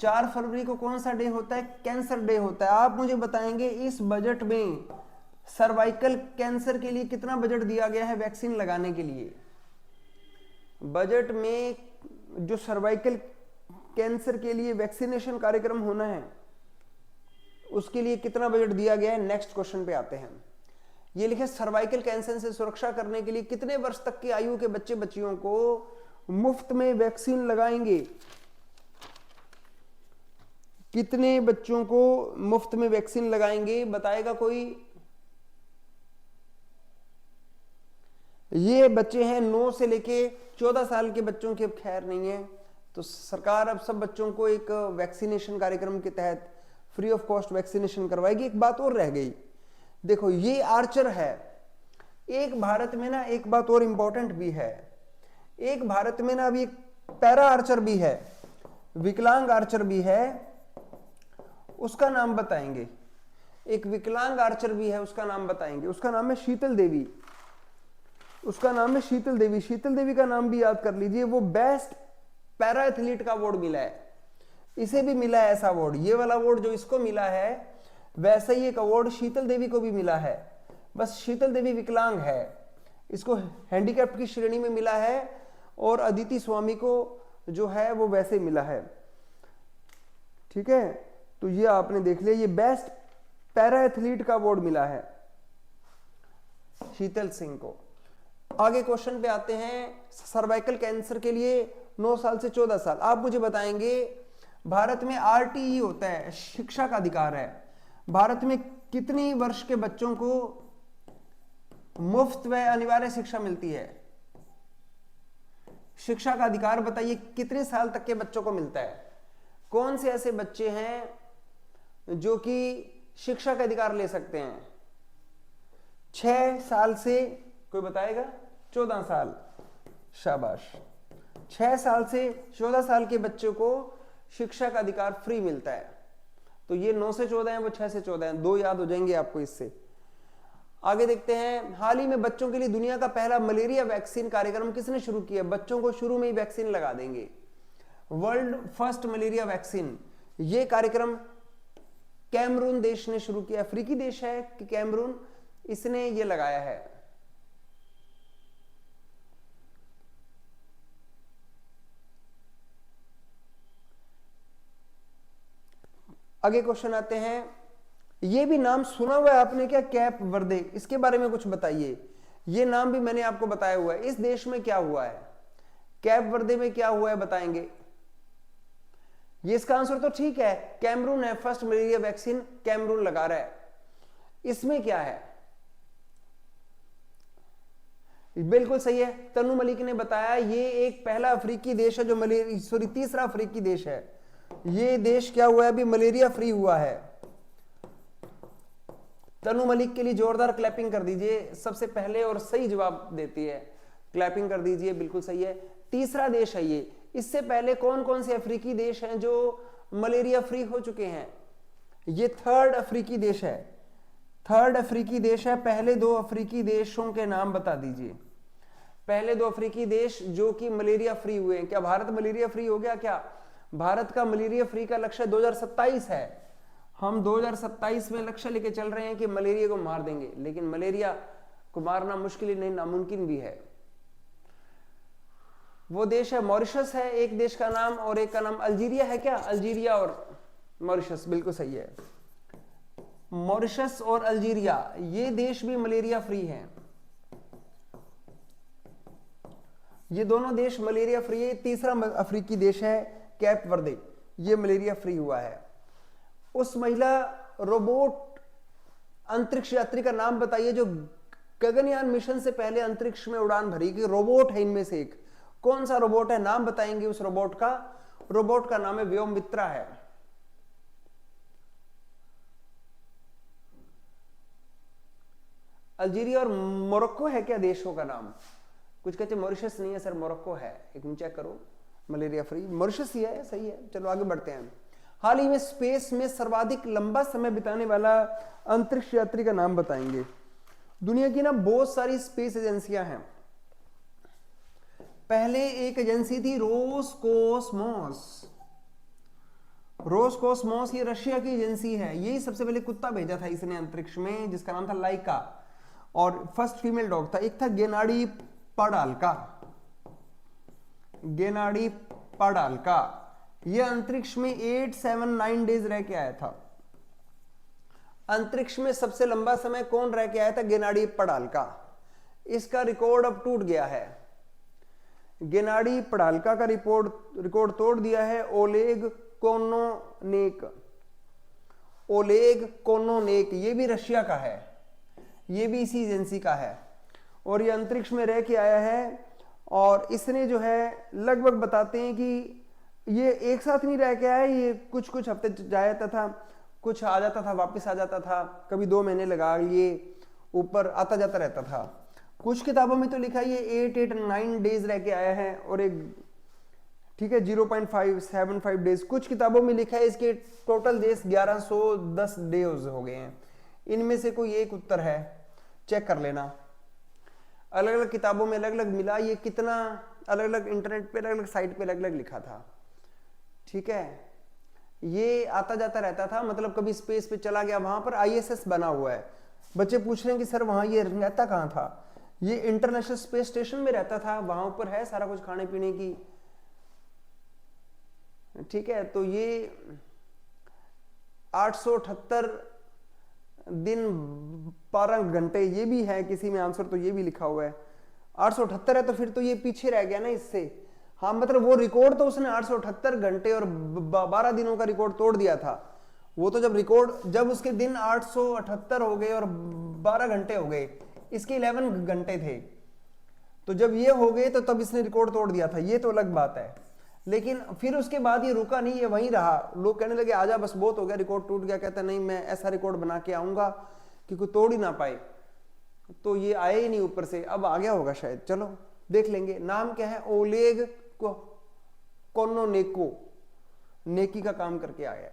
4 फरवरी को कौन सा डे होता है? कैंसर डे होता है। आप मुझे बताएंगे इस बजट में सर्वाइकल कैंसर के लिए कितना बजट दिया गया है वैक्सीन लगाने के लिए? बजट में जो सर्वाइकल कैंसर के लिए वैक्सीनेशन कार्यक्रम होना है उसके लिए कितना बजट दिया गया है? नेक्स्ट क्वेश्चन पे आते हैं। ये लिखे सर्वाइकल कैंसर से सुरक्षा करने के लिए कितने वर्ष तक की आयु के बच्चे बच्चियों को मुफ्त में वैक्सीन लगाएंगे? कितने बच्चों को मुफ्त में वैक्सीन लगाएंगे, बताएगा कोई? ये बच्चे हैं 9 से लेके 14 साल के बच्चों की, अब खैर नहीं है तो सरकार अब सब बच्चों को एक वैक्सीनेशन कार्यक्रम के तहत फ्री ऑफ कॉस्ट वैक्सीनेशन करवाएगी। एक बात और रह गई, देखो ये आर्चर है, एक भारत में ना एक बात और इंपॉर्टेंट भी है, एक भारत में ना अभी एक पैरा आर्चर भी है, विकलांग आर्चर भी है, उसका नाम बताएंगे। एक विकलांग आर्चर भी है, उसका नाम बताएंगे। उसका नाम है शीतल देवी, उसका नाम है शीतल देवी। शीतल देवी का नाम भी याद कर लीजिए। वो बेस्ट पैरा एथलीट का अवार्ड मिला है, इसे भी मिला है ऐसा अवार्ड। ये वाला अवार्ड जो इसको मिला है वैसा ही एक अवार्ड शीतल देवी को भी मिला है, बस शीतल देवी विकलांग है, इसको हैंडीकैप की श्रेणी में मिला है, और अदिति स्वामी को जो है वो वैसे मिला है। ठीक है, तो ये आपने देख लिया, ये बेस्ट पैरा एथलीट का अवार्ड मिला है शीतल सिंह को। आगे क्वेश्चन पे आते हैं, सर्वाइकल कैंसर के लिए 9 साल से 14 साल। आप मुझे बताएंगे भारत में आरटीई होता है, शिक्षा का अधिकार है, भारत में कितनी वर्ष के बच्चों को मुफ्त व अनिवार्य शिक्षा मिलती है? शिक्षा का अधिकार बताइए, कितने साल तक के बच्चों को मिलता है? कौन से ऐसे बच्चे हैं जो कि शिक्षा का अधिकार ले सकते हैं? 6 साल से, कोई बताएगा? 14 साल, शाबाश। 6 साल से 14 साल के बच्चों को शिक्षा का अधिकार फ्री मिलता है। तो ये 9 से 14 है, वो 6 से 14 है, 2 याद हो जाएंगे आपको इससे। आगे देखते हैं, हाल ही में बच्चों के लिए दुनिया का पहला मलेरिया वैक्सीन कार्यक्रम किसने शुरू किया? बच्चों को शुरू में ही वैक्सीन लगा देंगे। वर्ल्ड फर्स्ट मलेरिया वैक्सीन, ये कार्यक्रम कैमरून देश ने शुरू किया। अफ्रीकी देश है कि कैमरून, इसने ये लगाया है। आगे क्वेश्चन आते हैं, ये भी नाम सुना हुआ है आपने क्या? कैप वर्दे, इसके बारे में कुछ बताइए। ये नाम भी मैंने आपको बताया हुआ है। इस देश में क्या हुआ है? कैप वर्दे में क्या हुआ है बताएंगे? ये इसका आंसर तो ठीक है, कैमरून है, फर्स्ट मलेरिया वैक्सीन कैमरून लगा रहा है। इसमें क्या है? बिल्कुल सही है, तनु मलिक ने बताया, ये एक पहला अफ्रीकी देश है जो मलेरिया, तीसरा अफ्रीकी देश है। ये देश क्या हुआ है? अभी मलेरिया फ्री हुआ है। तनु मलिक के लिए जोरदार क्लैपिंग कर दीजिए, सबसे पहले और सही जवाब देती है, क्लैपिंग कर दीजिए, बिल्कुल सही है। तीसरा देश है ये। इससे पहले कौन कौन से अफ्रीकी देश हैं जो मलेरिया फ्री हो चुके हैं? ये थर्ड अफ्रीकी देश है, थर्ड अफ्रीकी देश है। पहले 2 अफ्रीकी देशों के नाम बता दीजिए, पहले 2 अफ्रीकी देश जो कि मलेरिया फ्री हुए हैं। क्या भारत मलेरिया फ्री हो गया? क्या भारत का मलेरिया फ्री का लक्ष्य 2027 है? हम 2027 में लक्ष्य लेके चल रहे हैं कि मलेरिया को मार देंगे, लेकिन मलेरिया को मारना मुश्किल ही नहीं, नामुमकिन भी है। वो देश है मॉरिशस है एक देश का नाम, और एक का नाम अल्जीरिया है। क्या अल्जीरिया और मॉरिशस? बिल्कुल सही है, मॉरिशस और अल्जीरिया, ये देश भी मलेरिया फ्री हैं। ये दोनों देश मलेरिया फ्री है। तीसरा अफ्रीकी देश है कैप वर्दे, ये मलेरिया फ्री हुआ है। उस महिला रोबोट अंतरिक्ष यात्री का नाम बताइए जो गगनयान मिशन से पहले अंतरिक्ष में उड़ान भरी। कि रोबोट है इनमें से एक, कौन सा रोबोट है? नाम बताएंगे उस रोबोट का। रोबोट का नाम है व्योममित्रा है। अल्जीरिया और मोरक्को है क्या देशों का नाम? कुछ कहते मॉरिशस नहीं है सर, मोरक्को है। एक मिनट चेक करो, मलेरिया फ्री मॉरिशस ही है, सही है। चलो आगे बढ़ते हैं। हाल ही में स्पेस में सर्वाधिक लंबा समय बिताने वाला अंतरिक्ष यात्री का नाम बताएंगे। दुनिया की ना बहुत सारी स्पेस एजेंसियां हैं। पहले एक एजेंसी थी रोसकोसमोस। रोसकोसमोस ये रशिया की एजेंसी है। यही सबसे पहले कुत्ता भेजा था इसने अंतरिक्ष में, जिसका नाम था लाइका, और फर्स्ट फीमेल डॉग था। एक था गेनाडी पाडाल्का, गेनाडी पाडाल्का। ये अंतरिक्ष में 879 डेज रह के आया था। अंतरिक्ष में सबसे लंबा समय कौन रह के आया था? गेनाडी पाडाल्का। इसका रिकॉर्ड अब टूट गया है। गेनाडी पाडाल्का का रिकॉर्ड तोड़ दिया है ओलेग कोनोनेक, ओलेग कोनोनेक, ये भी रशिया का है, ये भी इसी एजेंसी का है और ये अंतरिक्ष में रह के आया है। और इसने जो है लगभग बताते हैं कि ये एक साथ नहीं रह के आया, ये कुछ कुछ हफ्ते जाता था, कुछ आ जाता था वापस आ जाता था, कभी 2 महीने लगा लिए, ऊपर आता जाता रहता था। कुछ किताबों में तो लिखा है ये 8-9 डेज रह के आया है और एक ठीक है 0.575 डेज। कुछ किताबों में लिखा है इसके टोटल डेज 1110 डेज हो गए हैं। इनमें से कोई एक उत्तर है, चेक कर लेना। अलग अलग किताबों में अलग अलग मिला, ये कितना अलग अलग इंटरनेट पे अलग अलग साइट पे अलग अलग लिखा था। ठीक है, ये आता जाता रहता था, मतलब कभी स्पेस पे चला गया, वहां पर ISS बना हुआ है। बच्चे पूछ रहे हैं कि सर वहां ये रहता कहाँ था? ये इंटरनेशनल स्पेस स्टेशन में रहता था, वहां ऊपर है सारा कुछ खाने पीने की। ठीक है, तो ये 878 दिन 12 घंटे, ये भी है किसी में आंसर, तो ये भी लिखा हुआ है 878 है, तो फिर तो ये पीछे रह गया ना इससे। हाँ मतलब वो रिकॉर्ड तो उसने 878 घंटे और 12 दिनों का रिकॉर्ड तोड़ दिया था। वो तो जब उसके दिन 878 हो गए और 12 घंटे हो गए, इसके 11 घंटे थे, तो जब ये हो गए तो तब इसने रिकॉर्ड तोड़ दिया था, ये तो अलग बात है। लेकिन फिर उसके बाद ये रुका नहीं, ये वहीं रहा। लोग कहने लगे आजा बस बहुत हो गया, रिकॉर्ड टूट गया। कहता नहीं, मैं ऐसा रिकॉर्ड बना के आऊंगा कि कोई तोड़ ही ना पाए। तो ये आए ही नहीं ऊपर से, अब आ गया होगा शायद, चलो देख लेंगे। नाम क्या है? ओलेग कोनोनेको, नेकी का काम करके आया।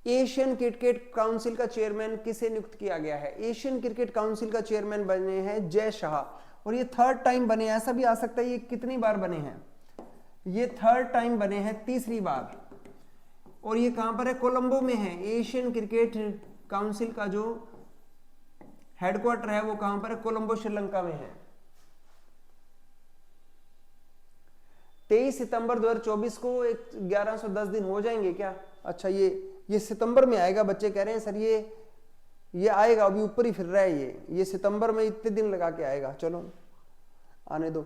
एशियन क्रिकेट काउंसिल का चेयरमैन किसे नियुक्त किया गया है? एशियन क्रिकेट काउंसिल का चेयरमैन बने हैं जय शाह, और ये 3rd टाइम बने। ऐसा भी आ सकता है ये कितनी बार बने हैं? ये 3rd टाइम बने हैं, 3री बार। और ये कहां पर है? कोलंबो में है। एशियन क्रिकेट काउंसिल का जो हेडक्वार्टर है वो कहां पर है? कोलंबो श्रीलंका में है। 23 सितंबर 2024 को 1110 दिन हो जाएंगे क्या? अच्छा, ये सितंबर में आएगा। बच्चे कह रहे हैं सर ये आएगा, अभी ऊपर ही फिर रहा है ये सितंबर में इतने दिन लगा के आएगा। चलो आने दो,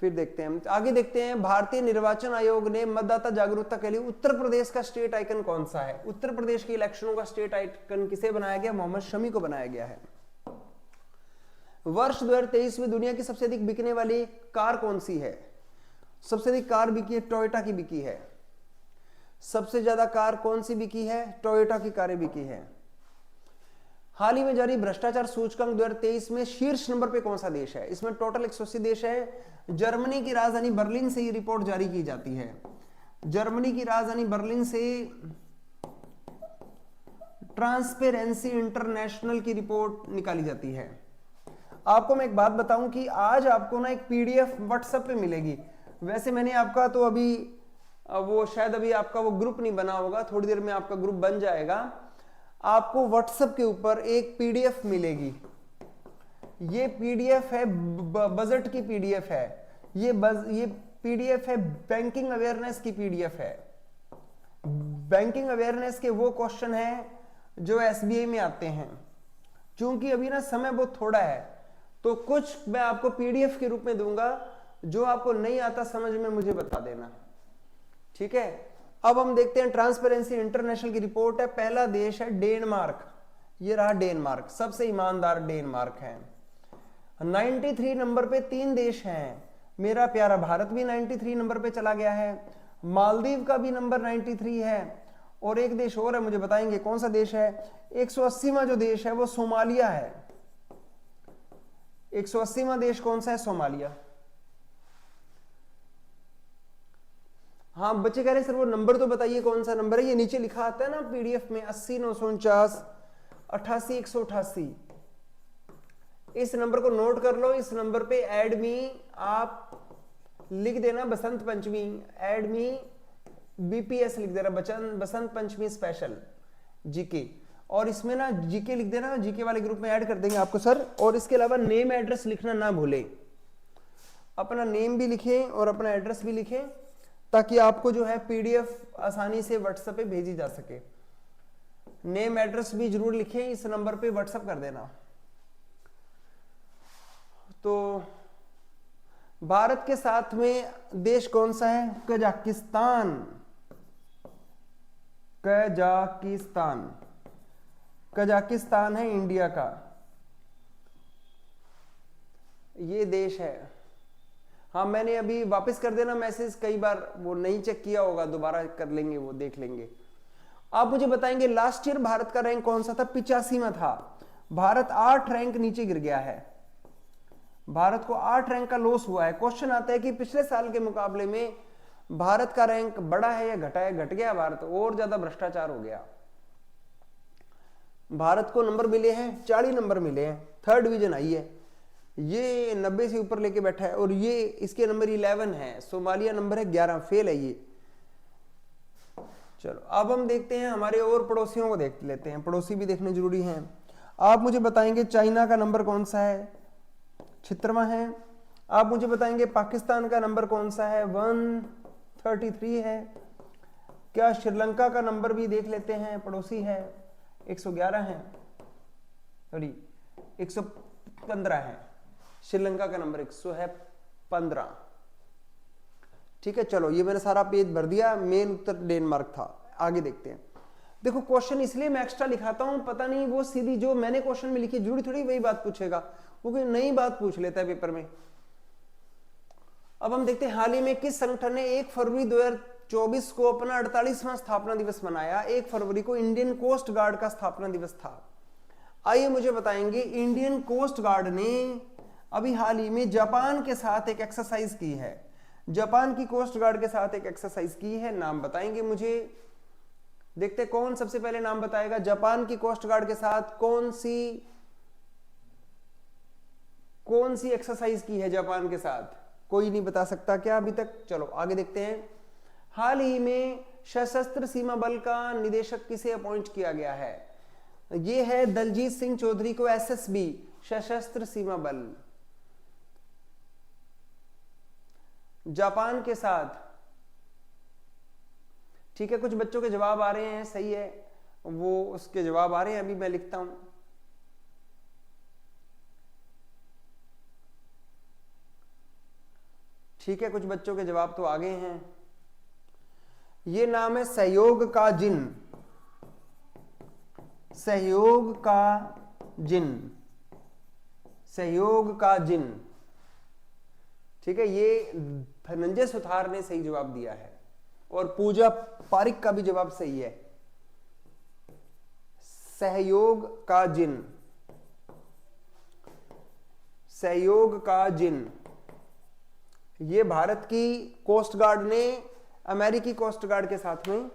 फिर देखते हैं। आगे देखते हैं, भारतीय निर्वाचन आयोग ने मतदाता जागरूकता के लिए उत्तर प्रदेश का स्टेट आइकन कौन सा है? उत्तर प्रदेश के इलेक्शनों का स्टेट आइकन किसे बनाया गया? मोहम्मद शमी को बनाया गया है। वर्ष 2023 में दुनिया की सबसे अधिक बिकने वाली कार कौन सी है? सबसे अधिक कार बिकी है, टोयोटा की बिकी है। सबसे ज्यादा कार कौन सी बिकी है? टोयोटा की कारें बिकी है। हाल ही में जारी भ्रष्टाचार सूचकांक 2023 में शीर्ष नंबर पे कौन सा देश है? इसमें टोटल 180 देश है। जर्मनी की राजधानी बर्लिन से ये रिपोर्ट जारी की जाती है। जर्मनी की राजधानी बर्लिन से ट्रांसपेरेंसी इंटरनेशनल की रिपोर्ट निकाली जाती है। आपको मैं एक बात बताऊं कि आज आपको ना एक PDF व्हाट्सएप पे मिलेगी। वैसे मैंने आपका तो अभी वो शायद अभी आपका वो ग्रुप नहीं बना होगा, थोड़ी देर में आपका ग्रुप बन जाएगा। आपको व्हाट्सएप के ऊपर एक PDF मिलेगी। ये PDF है बजट की PDF है। ये PDF है बैंकिंग अवेयरनेस की PDF है। बैंकिंग अवेयरनेस के वो क्वेश्चन है जो SBI में आते हैं। क्योंकि अभी ना समय बहुत थोड़ा है, तो कुछ मैं आपको PDF के रूप में दूंगा, जो आपको नहीं आता समझ में मुझे बता देना, ठीक है। अब हम देखते हैं, ट्रांसपेरेंसी इंटरनेशनल की रिपोर्ट है। पहला देश है डेनमार्क। ये रहा डेनमार्क, सबसे ईमानदार डेनमार्क है। 93 नंबर पे 3 देश हैं। मेरा प्यारा भारत भी 93 नंबर पे चला गया है। मालदीव का भी नंबर 93 है। और एक देश और है, मुझे बताएंगे कौन सा देश है। 180वां जो देश है वो सोमालिया है। 180वां देश कौन सा है? सोमालिया। हाँ, बच्चे कह रहे हैं सर वो नंबर तो बताइए कौन सा नंबर है। ये नीचे लिखा आता है ना PDF में, 80 949 88 188। इस नंबर को नोट कर लो। इस नंबर पे ऐड मी आप लिख देना Basant Panchami, add me BPS लिख देना, बसंत पंचमी स्पेशल GK। और इसमें ना GK लिख देना, GK वाले ग्रुप में ऐड कर देंगे आपको सर। और इसके अलावा नेम एड्रेस लिखना ना भूले। अपना नेम भी लिखें और अपना एड्रेस भी लिखें, ताकि आपको जो है PDF आसानी से WhatsApp पे भेजी जा सके। नेम एड्रेस भी जरूर लिखें, इस नंबर पे WhatsApp कर देना। तो भारत के साथ में देश कौन सा है? कजाकिस्तान। कजाकिस्तान, कजाकिस्तान है इंडिया का, ये देश है। हाँ, मैंने अभी वापस कर देना मैसेज, कई बार वो नहीं चेक किया होगा, दोबारा कर लेंगे, वो देख लेंगे। आप मुझे बताएंगे लास्ट ईयर भारत का रैंक कौन सा था? 85वां था। भारत 8 रैंक नीचे गिर गया है, भारत को 8 रैंक का लॉस हुआ है। क्वेश्चन आता है कि पिछले साल के मुकाबले में भारत का रैंक बढ़ा है या घटा है? घट गया भारत, और ज्यादा भ्रष्टाचार हो गया। भारत को नंबर मिले हैं 40 नंबर मिले हैं, 3rd डिवीजन आई है, ये 90 से ऊपर लेके बैठा है, और ये इसके नंबर 11 है, सोमालिया नंबर है 11, फेल है ये। चलो अब हम देखते हैं हमारे और पड़ोसियों को देख लेते हैं, पड़ोसी भी देखने जरूरी हैं। आप मुझे बताएंगे चाइना का नंबर कौन सा है? 76वां है। आप मुझे बताएंगे पाकिस्तान का नंबर कौन सा है? 133 है। क्या श्रीलंका का नंबर भी देख लेते हैं, पड़ोसी है, 111 है, सॉरी 115 है। श्रीलंका का नंबर 115। ठीक है, चलो ये मैंने सारा पेज भर दिया, मेन उत्तर डेनमार्क था। आगे देखते हैं। देखो क्वेश्चन इसलिए मैं एक्स्ट्रा लिखाता हूं, पता नहीं वो सीधी जो मैंने क्वेश्चन में लिखी जरूरी थोड़ी वही बात पूछेगा, वो कोई नई बात पूछ लेता है पेपर में। अब हम देखते हैं हाल ही में किस संगठन ने 1 फरवरी 2024 को अपना 48वां स्थापना दिवस मनाया? 1 फरवरी को इंडियन कोस्ट गार्ड का स्थापना दिवस था। आइए मुझे बताएंगे, इंडियन कोस्ट गार्ड ने अभी हाल ही में जापान के साथ एक एक्सरसाइज की है, जापान की कोस्ट गार्ड के साथ एक एक्सरसाइज की है, नाम बताएंगे मुझे। देखते कौन सबसे पहले नाम बताएगा। जापान की कोस्ट गार्ड के साथ कौन सी एक्सरसाइज की है जापान के साथ? कोई नहीं बता सकता क्या अभी तक? चलो आगे देखते हैं। हाल ही में सशस्त्र सीमा बल का निदेशक किसे अपॉइंट किया गया है? ये है दलजीत सिंह चौधरी को, एसएसबी सशस्त्र सीमा बल, जापान के साथ। ठीक है, कुछ बच्चों के जवाब आ रहे हैं, सही है, वो उसके जवाब आ रहे हैं, अभी मैं लिखता हूं। ठीक है, कुछ बच्चों के जवाब तो आ गए हैं। ये नाम है सहयोग का जिन, सहयोग का जिन, सहयोग का जिन। ठीक है, ये धनंजय सुथार ने सही जवाब दिया है, और पूजा पारिक का भी जवाब सही है, सहयोग का जिन, सहयोग का जिन। ये भारत की कोस्ट गार्ड ने अमेरिकी कोस्ट गार्ड के साथ में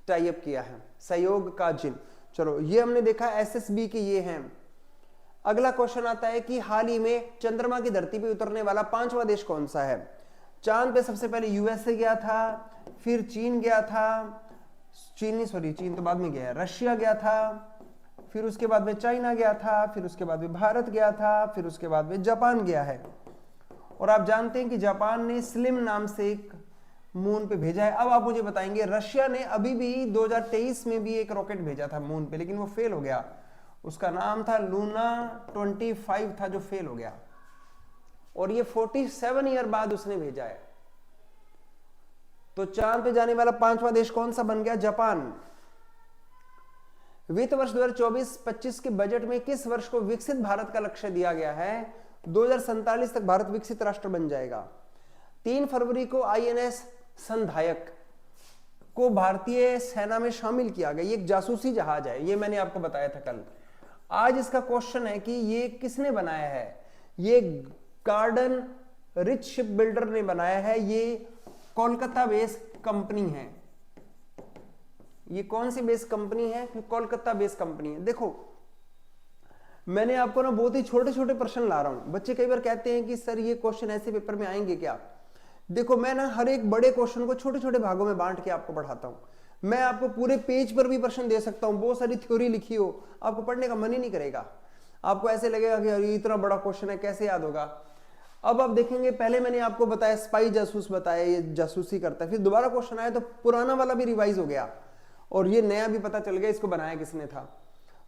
टाई अप किया है, सहयोग का जिन। चलो ये हमने देखा एसएसबी के ये हैं। अगला क्वेश्चन आता है कि हाल ही में चंद्रमा की धरती पे उतरने वाला 5वां देश कौन सा है? चांद पे सबसे पहले यूएसए गया था, फिर चीन गया था, चीन तो बाद में गया है, रशिया गया था, फिर उसके बाद में चाइना गया था, फिर उसके बाद में भारत गया था, फिर उसके बाद में जापान गया है। और आप जानते हैं कि जापान ने स्लिम नाम से एक मून पे भेजा है। अब आप मुझे बताएंगे, रशिया ने अभी भी 2023 में भी एक रॉकेट भेजा था मून पे, लेकिन वो फेल हो गया, उसका नाम था लूना 25 था, जो फेल हो गया, और ये 47 ईयर बाद उसने भेजा है। तो चांद पे जाने वाला 5वां देश कौन सा बन गया? जापान। वित्त वर्ष 2024-25 के बजट में किस वर्ष को विकसित भारत का लक्ष्य दिया गया है? 2047 तक भारत विकसित राष्ट्र बन जाएगा। 3 फरवरी को आईएनएस संधायक को भारतीय सेना में शामिल किया गया। ये एक जासूसी जहाज है, ये मैंने आपको बताया था कल। आज इसका क्वेश्चन है कि ये किसने बनाया है? ये गार्डन रिच शिप बिल्डर ने बनाया है, ये कोलकाता बेस्ड कंपनी है। ये कौन सी बेस्ड कंपनी है? कोलकाता बेस्ड कंपनी है। देखो मैंने आपको ना बहुत ही छोटे छोटे प्रश्न ला रहा हूं। बच्चे कई बार कहते हैं कि सर ये क्वेश्चन ऐसे पेपर में आएंगे क्या? देखो मैं ना हर एक बड़े क्वेश्चन को छोटे छोटे भागों में बांट के आपको पढ़ाता हूं। मैं आपको पूरे पेज पर भी प्रश्न दे सकता हूं, बहुत सारी थ्योरी लिखी हो, आपको पढ़ने का मन ही नहीं करेगा, आपको ऐसे लगेगा कि अरे इतना बड़ा क्वेश्चन है, कैसे याद होगा। अब आप देखेंगे, पहले मैंने आपको बताया स्पाई जासूस बताया, ये जासूसी करता है, फिर दोबारा क्वेश्चन आया तो पुराना वाला भी रिवाइज हो गया और ये नया भी पता चल गया इसको बनाया किसने था।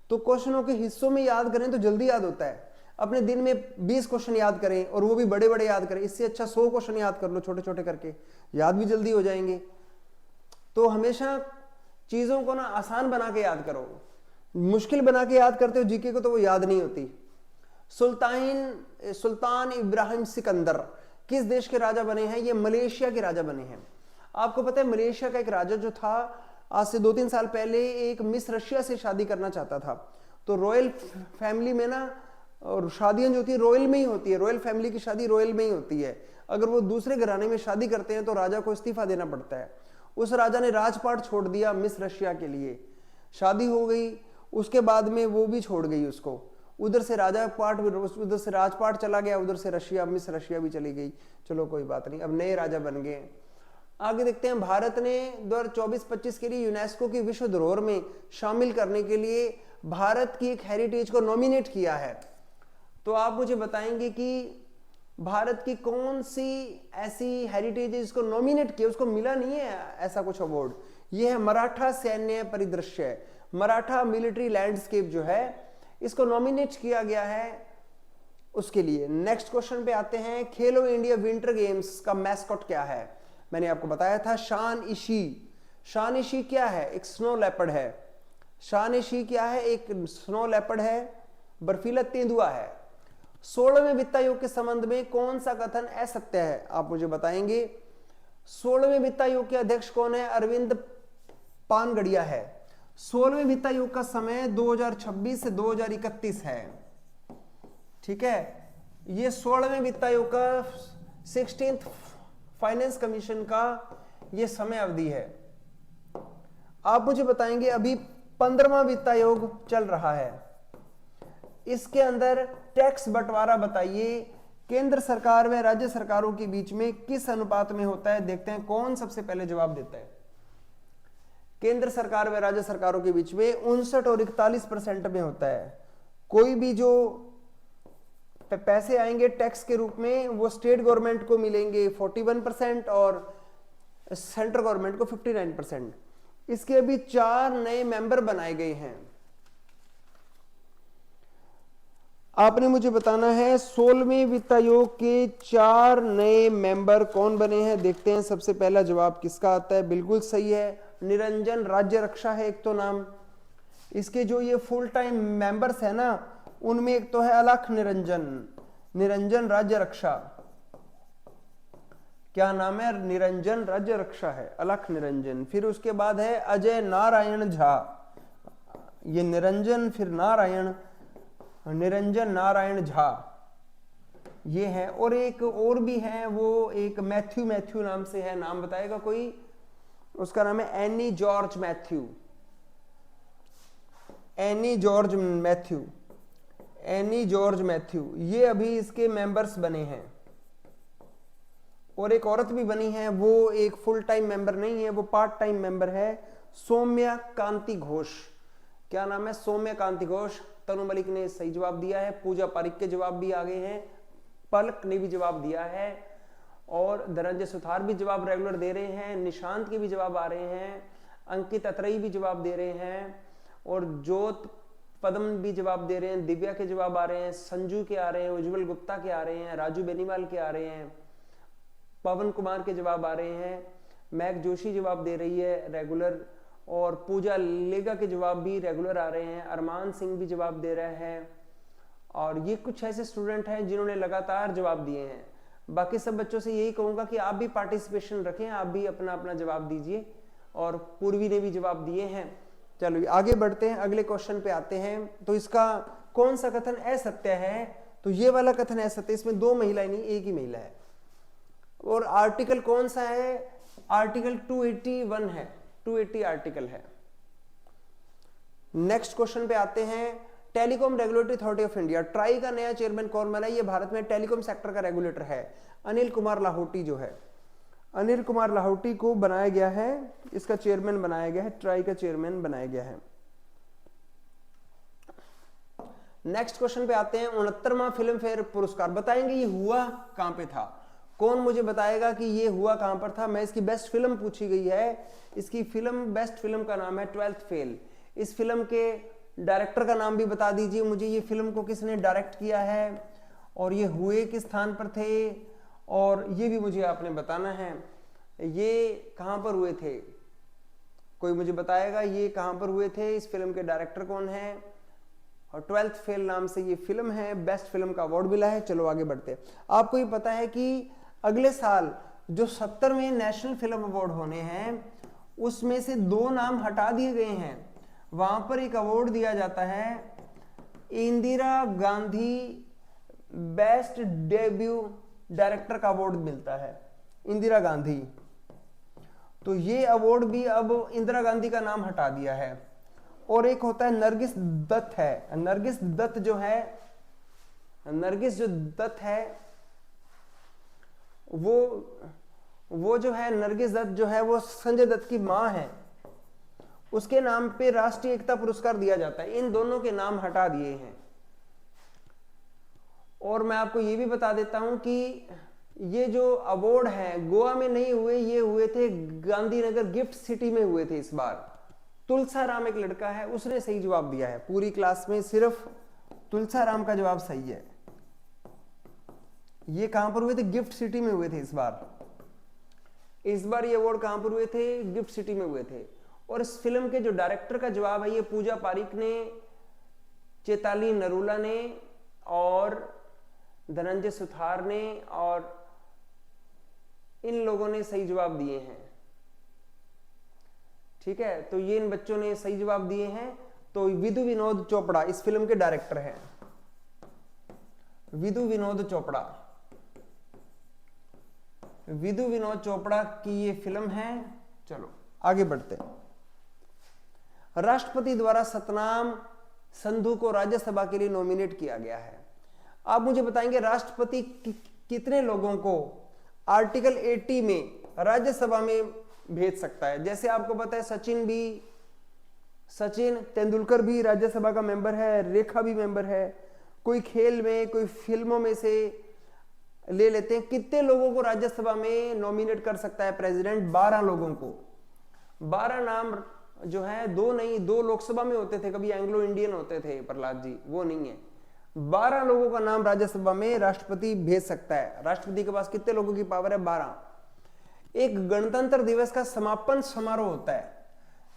तो क्वेश्चनों के हिस्सों में याद करें तो जल्दी याद होता है। अपने दिन में 20 क्वेश्चन याद करें और वो भी बड़े बड़े याद करें, इससे अच्छा 100 क्वेश्चन याद कर लो छोटे छोटे करके, याद भी जल्दी हो जाएंगे। तो हमेशा चीजों को ना आसान बना के याद करो, मुश्किल बना के याद करते हो जीके को तो वो याद नहीं होती। सुल्तान इब्राहिम सिकंदर किस देश के राजा बने हैं? ये मलेशिया के राजा बने हैं। आपको पता है मलेशिया का एक राजा जो था आज से 2-3 साल पहले एक मिस रशिया से शादी करना चाहता था। तो रॉयल फैमिली में ना, और शादियां जो होती है रॉयल में ही होती है, रॉयल फैमिली की शादी रॉयल में ही होती है। अगर वो दूसरे घराने में शादी करते हैं तो राजा को इस्तीफा देना पड़ता है। उस राजा ने राजपाट छोड़ दिया मिस रशिया के लिए, शादी हो गई, उसके बाद में वो भी छोड़ गई उसको, उधर से उधर से राजपाट चला गया, उधर से रशिया, मिस रशिया भी चली गई। चलो कोई बात नहीं, अब नए राजा बन गए। आगे देखते हैं, भारत ने 2024-25 के लिए यूनेस्को की विश्व धरोहर में शामिल करने के लिए भारत की एक हेरिटेज को नॉमिनेट किया है। तो आप मुझे बताएंगे कि भारत की कौन सी ऐसी हेरिटेज है जिसको नॉमिनेट किया, उसको मिला नहीं है ऐसा कुछ अवार्ड। ये है मराठा सैन्य परिदृश्य, मराठा मिलिट्री लैंडस्केप जो है, इसको नॉमिनेट किया गया है उसके लिए। नेक्स्ट क्वेश्चन पे आते हैं, खेलो इंडिया विंटर गेम्स का मैस्कॉट क्या है? मैंने आपको बताया था शान इशी। शान इशी क्या है? एक स्नो लेपर्ड है। शान इशी क्या है? एक स्नो लेपर्ड है, बर्फीला तेंदुआ है। 16वें वित्त आयोग के संबंध में कौन सा कथन असत्य है? आप मुझे बताएंगे। 16वें वित्त आयोग के अध्यक्ष कौन है? अरविंद पानगड़िया है। 16वें वित्त आयोग का समय 2026 से 2031 है। ठीक है, ये 16वें वित्त आयोग का 16th फाइनेंस कमीशन का ये समय अवधि है। आप मुझे बताएंगे अभी 15वां वित्त आयोग चल रहा है, इसके अंदर टैक्स बंटवारा बताइए केंद्र सरकार व राज्य सरकारों के बीच में किस अनुपात में होता है? देखते हैं कौन सबसे पहले जवाब देता है। केंद्र सरकार व राज्य सरकारों के बीच में 59 और 41% में होता है। कोई भी जो पैसे आएंगे टैक्स के रूप में वो स्टेट गवर्नमेंट को मिलेंगे 41% और सेंट्रल गवर्नमेंट को 59%। इसके अभी 4 नए मेंबर बनाए गए हैं। आपने मुझे बताना है 16वें वित्त आयोग के 4 नए मेंबर कौन बने हैं। देखते हैं सबसे पहला जवाब किसका आता है। बिल्कुल सही है, निरंजन राज्य रक्षा है एक तो नाम। इसके जो ये फुल टाइम मेंबर्स है ना, उनमें एक तो है अलख निरंजन, निरंजन राज्य रक्षा। क्या नाम है? निरंजन राज्य रक्षा है, अलख निरंजन। फिर उसके बाद है अजय नारायण झा। ये निरंजन फिर नारायण, निरंजन नारायण झा ये है। और एक और भी है, वो एक मैथ्यू नाम से है, नाम बताएगा कोई? उसका नाम है any George Matthew, any George Matthew, any George Matthew. ये अभी इसके मेंबर्स बने हैं। और एक औरत भी बनी है, वो एक फुल टाइम मेंबर नहीं है, वो पार्ट टाइम मेंबर है, सौम्या कांति घोष। क्या नाम है? सौम्या कांति घोष। तनु मलिक ने सही जवाब दिया है, पूजा पारिक के जवाब भी आ गए हैं, पलक ने भी जवाब दिया है, और धनंजय सुथार भी जवाब रेगुलर दे रहे हैं, निशांत के भी जवाब आ रहे हैं, अंकित अतरई भी जवाब दे रहे हैं, और ज्योत पद्म भी जवाब दे रहे हैं, दिव्या के जवाब आ रहे हैं, संजू के आ रहे हैं, उज्जवल गुप्ता के आ रहे हैं, राजू बेनीवाल के आ रहे हैं, पवन कुमार के जवाब आ रहे हैं, मैग जोशी जवाब दे रही है रेगुलर, और पूजा लेगा के जवाब भी रेगुलर आ रहे हैं, अरमान सिंह भी जवाब दे रहे हैं। और ये कुछ ऐसे स्टूडेंट हैं जिन्होंने लगातार जवाब दिए हैं। बाकी सब बच्चों से यही कहूंगा कि आप भी पार्टिसिपेशन रखें, आप भी अपना अपना जवाब दीजिए, और पूर्वी ने भी जवाब दिए हैं। चलो आगे बढ़ते हैं, अगले क्वेश्चन पे आते हैं। तो इसका कौन सा कथन असत्य है? तो ये वाला कथन असत्य, इसमें 2 महिलाएं नहीं, एक ही महिला है। और आर्टिकल कौन सा है? आर्टिकल 281 है, 280 आर्टिकल है। नेक्स्ट क्वेश्चन पे आते हैं, telecom regulatory authority of India, try का नया चेयरमैन कौन बना? ये भारत में टेलीकॉम सेक्टर का रेगुलेटर है, अनिल कुमार लाहौटी जो है, अनिल कुमार लाहौटी को बनाया गया है, इसका चेयरमैन बनाया गया है, ट्राई का चेयरमैन बनाया गया है। नेक्स्ट क्वेश्चन पे आते हैं, 69वां फिल्म फेयर पुरस्कार बताएंगे ये हुआ कहां पे था? कौन मुझे बताएगा कि ये हुआ कहां पर था? मैं इसकी बेस्ट फिल्म पूछी गई है, इसकी फिल्म बेस्ट फिल्म का नाम है 12th फेल। इस फिल्म के डायरेक्टर का नाम भी बता दीजिए मुझे, ये फिल्म को किसने डायरेक्ट किया है, और ये हुए किस स्थान पर थे, और ये भी मुझे आपने बताना है ये कहां पर हुए थे। कोई मुझे बताएगा ये कहां पर हुए थे, इस फिल्म के डायरेक्टर कौन है? और 12th फेल नाम से ये फिल्म है, बेस्ट फिल्म का अवार्ड मिला है। चलो आगे बढ़ते हैं। आपको ये पता है कि अगले साल जो 70वें नेशनल फिल्म अवार्ड होने हैं उसमें से 2 नाम हटा दिए गए हैं। वहां पर एक अवार्ड दिया जाता है Indira Gandhi best debut director का अवार्ड मिलता है, इंदिरा गांधी। तो ये अवार्ड भी अब इंदिरा गांधी का नाम हटा दिया है। और एक होता है नरगिस दत्त है। नरगिस दत्त जो है, नरगिस जो दत्त है वो जो है, नरगिस दत्त जो है वो संजय दत्त की मां है, उसके नाम पे राष्ट्रीय एकता पुरस्कार दिया जाता है। इन दोनों के नाम हटा दिए हैं। और मैं आपको ये भी बता देता हूं कि ये जो अवार्ड है गोवा में नहीं हुए, ये हुए थे गांधीनगर गिफ्ट सिटी में हुए थे इस बार। तुलसा राम एक लड़का है, उसने सही जवाब दिया है। पूरी क्लास में सिर्फ तुलसा राम का जवाब सही है। ये कहां पर हुए थे? गिफ्ट सिटी में हुए थे इस बार। इस बार ये अवार्ड कहां पर हुए थे? गिफ्ट सिटी में हुए थे। और इस फिल्म के जो डायरेक्टर का जवाब है ये पूजा पारिक ने, चेताली नरूला ने और धनंजय सुथार ने, और इन लोगों ने सही जवाब दिए हैं। ठीक है, तो ये इन बच्चों ने सही जवाब दिए हैं। तो विधु विनोद चोपड़ा इस फिल्म के डायरेक्टर हैं, विधु विनोद चोपड़ा। विधु विनोद चोपड़ा की ये फिल्म है। चलो आगे बढ़ते हैं। राष्ट्रपति द्वारा सतनाम संधू को राज्यसभा के लिए नॉमिनेट किया गया है। आप मुझे बताएंगे राष्ट्रपति कितने लोगों को आर्टिकल 80 में राज्यसभा में भेज सकता है? जैसे आपको पता है सचिन तेंदुलकर भी राज्यसभा का मेंबर है, रेखा भी मेंबर है। कोई खेल में, कोई फिल्मों में से ले लेते हैं। कितने लोगों को राज्यसभा में नॉमिनेट कर सकता है प्रेसिडेंट? 12 लोगों को। 12 नाम जो है, 2 नहीं, 2 लोकसभा में होते थे, कभी एंग्लो इंडियन होते थे प्रहलाद जी, वो नहीं है। 12 लोगों का नाम राज्यसभा में राष्ट्रपति भेज सकता है। राष्ट्रपति के पास कितने लोगों की पावर है? 12। एक गणतंत्र दिवस का समापन समारोह होता है,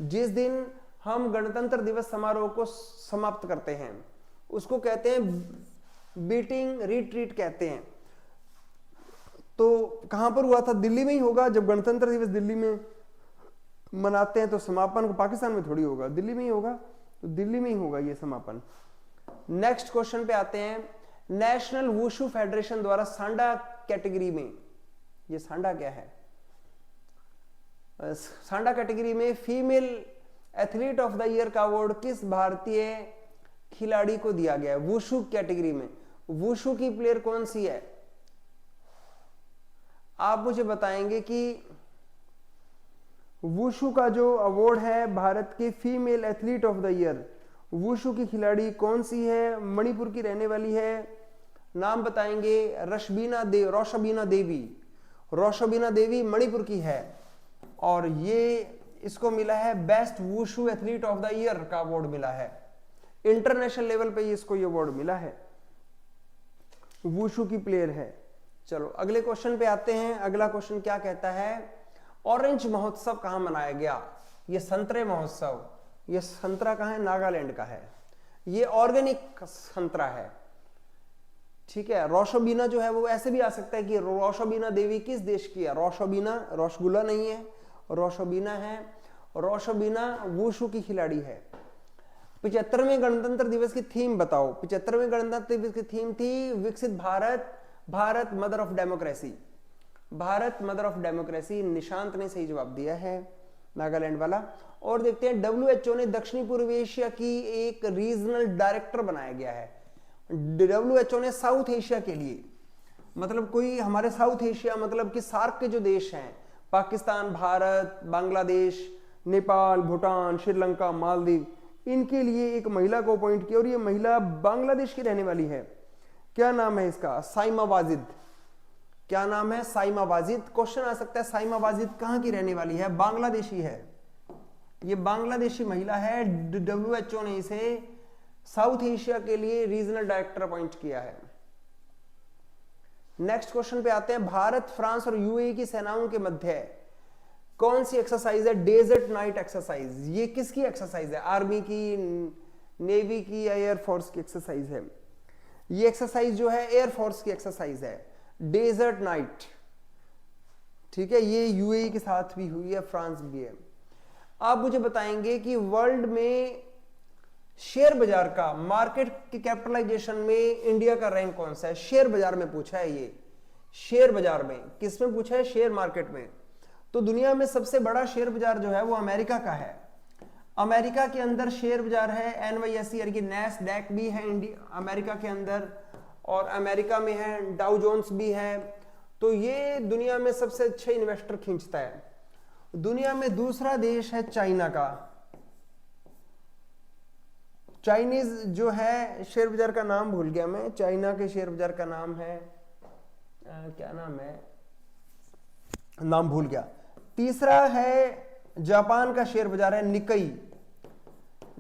जिस दिन हम गणतंत्र दिवस समारोह को समाप्त करते हैं, उसको कहते हैं बीटिंग रिट्रीट कहते हैं। तो कहां पर हुआ था? दिल्ली में ही होगा। जब गणतंत्र दिवस दिल्ली में मनाते हैं तो समापन को पाकिस्तान में थोड़ी होगा, दिल्ली में ही होगा। तो दिल्ली में ही होगा ये समापन। नेक्स्ट क्वेश्चन पे आते हैं। नेशनल वुशु फेडरेशन द्वारा सांडा कैटेगरी में, ये सांडा क्या है? सांडा कैटेगरी में female athlete of the year का अवार्ड किस भारतीय खिलाड़ी को दिया गया है? वुशु कैटेगरी में वुशु की प्लेयर कौन सी है? आप मुझे बताएंगे कि वुशु का जो अवार्ड है भारत के female athlete of the year, wushu की खिलाड़ी कौन सी है? मणिपुर की रहने वाली है। नाम बताएंगे। रोशबीना देवी मणिपुर की है। और ये इसको मिला है best wushu athlete of the year का अवार्ड मिला है। इंटरनेशनल लेवल पे इसको ये अवार्ड मिला है। वुशु की प्लेयर है। चलो अगले क्वेश्चन पे आते हैं। अगला क्वेश्चन क्या कहता है? ऑरेंज महोत्सव कहां मनाया गया? ये संतरे महोत्सव। ये संतरा कहां है? नागालैंड का है। ये ऑर्गेनिक संतरा है। ठीक है। रोशबीना जो है वो ऐसे भी आ सकता है कि रोशबीना देवी किस देश की है? रोशबीना रसगुल्ला नहीं है, रोशबीना है। रोशबीना वुशु की खिलाड़ी है। 75वें गणतंत्र दिवस की थीम बताओ। 75वें गणतंत्र दिवस की थीम थी विकसित Bharat, Bharat mother of democracy. Bharat mother of democracy. Nishant ने सही जवाब दिया है, नागालैंड वाला। और देखते हैं WHO ने दक्षिणी पूर्व एशिया की एक रीजनल डायरेक्टर बनाया गया है। WHO ने साउथ एशिया के लिए, मतलब कोई हमारे साउथ एशिया मतलब कि सार्क के जो देश हैं, पाकिस्तान, भारत, बांग्लादेश, नेपाल, भूटान, श्रीलंका, मालदीव, इनके लिए एक महिला को अपॉइंट किया। और ये महिला बांग्लादेश की रहने वाली है। क्या नाम है इसका? साइमा वाजिद। क्या नाम है? साइमा वाजिद। क्वेश्चन आ सकता है साइमा वाजिद कहां की रहने वाली है? बांग्लादेशी है। ये बांग्लादेशी महिला है। WHO ने इसे साउथ एशिया के लिए रीजनल डायरेक्टर अपॉइंट किया है। नेक्स्ट क्वेश्चन पे आते हैं। भारत, फ्रांस और UAE की सेनाओं के मध्य कौन सी एक्सरसाइज है? Desert night exercise. ये किसकी एक्सरसाइज है? आर्मी की, नेवी की या एयरफोर्स की एक्सरसाइज है? ये एक्सरसाइज जो है एयरफोर्स की एक्सरसाइज है, डेजर्ट नाइट। ठीक है, ये यूएई के साथ भी हुई है, फ्रांस भी है। आप मुझे बताएंगे कि वर्ल्ड में शेयर बाजार का, मार्केट की कैपिटलाइजेशन में इंडिया का रैंक कौन सा है? शेयर बाजार में पूछा है ये, शेयर बाजार में। किस में पूछा है? शेयर मार्केट में। तो दुनिया में सबसे बड़ा शेयर बाजार जो है वो अमेरिका का है। अमेरिका के अंदर शेयर बाजार है एनवाईएसई यानी कि नैस्डैक भी है इंडिया अमेरिका के अंदर, और अमेरिका में है डाउ जोन्स भी है। तो ये दुनिया में सबसे अच्छे इन्वेस्टर खींचता है। दुनिया में दूसरा देश है चाइना का। चाइनीज जो है शेयर बाजार का नाम भूल गया मैं, चाइना के शेयर बाजार का नाम है क्या नाम है, नाम भूल गया। तीसरा है जापान का शेयर बाजार है निक्केई,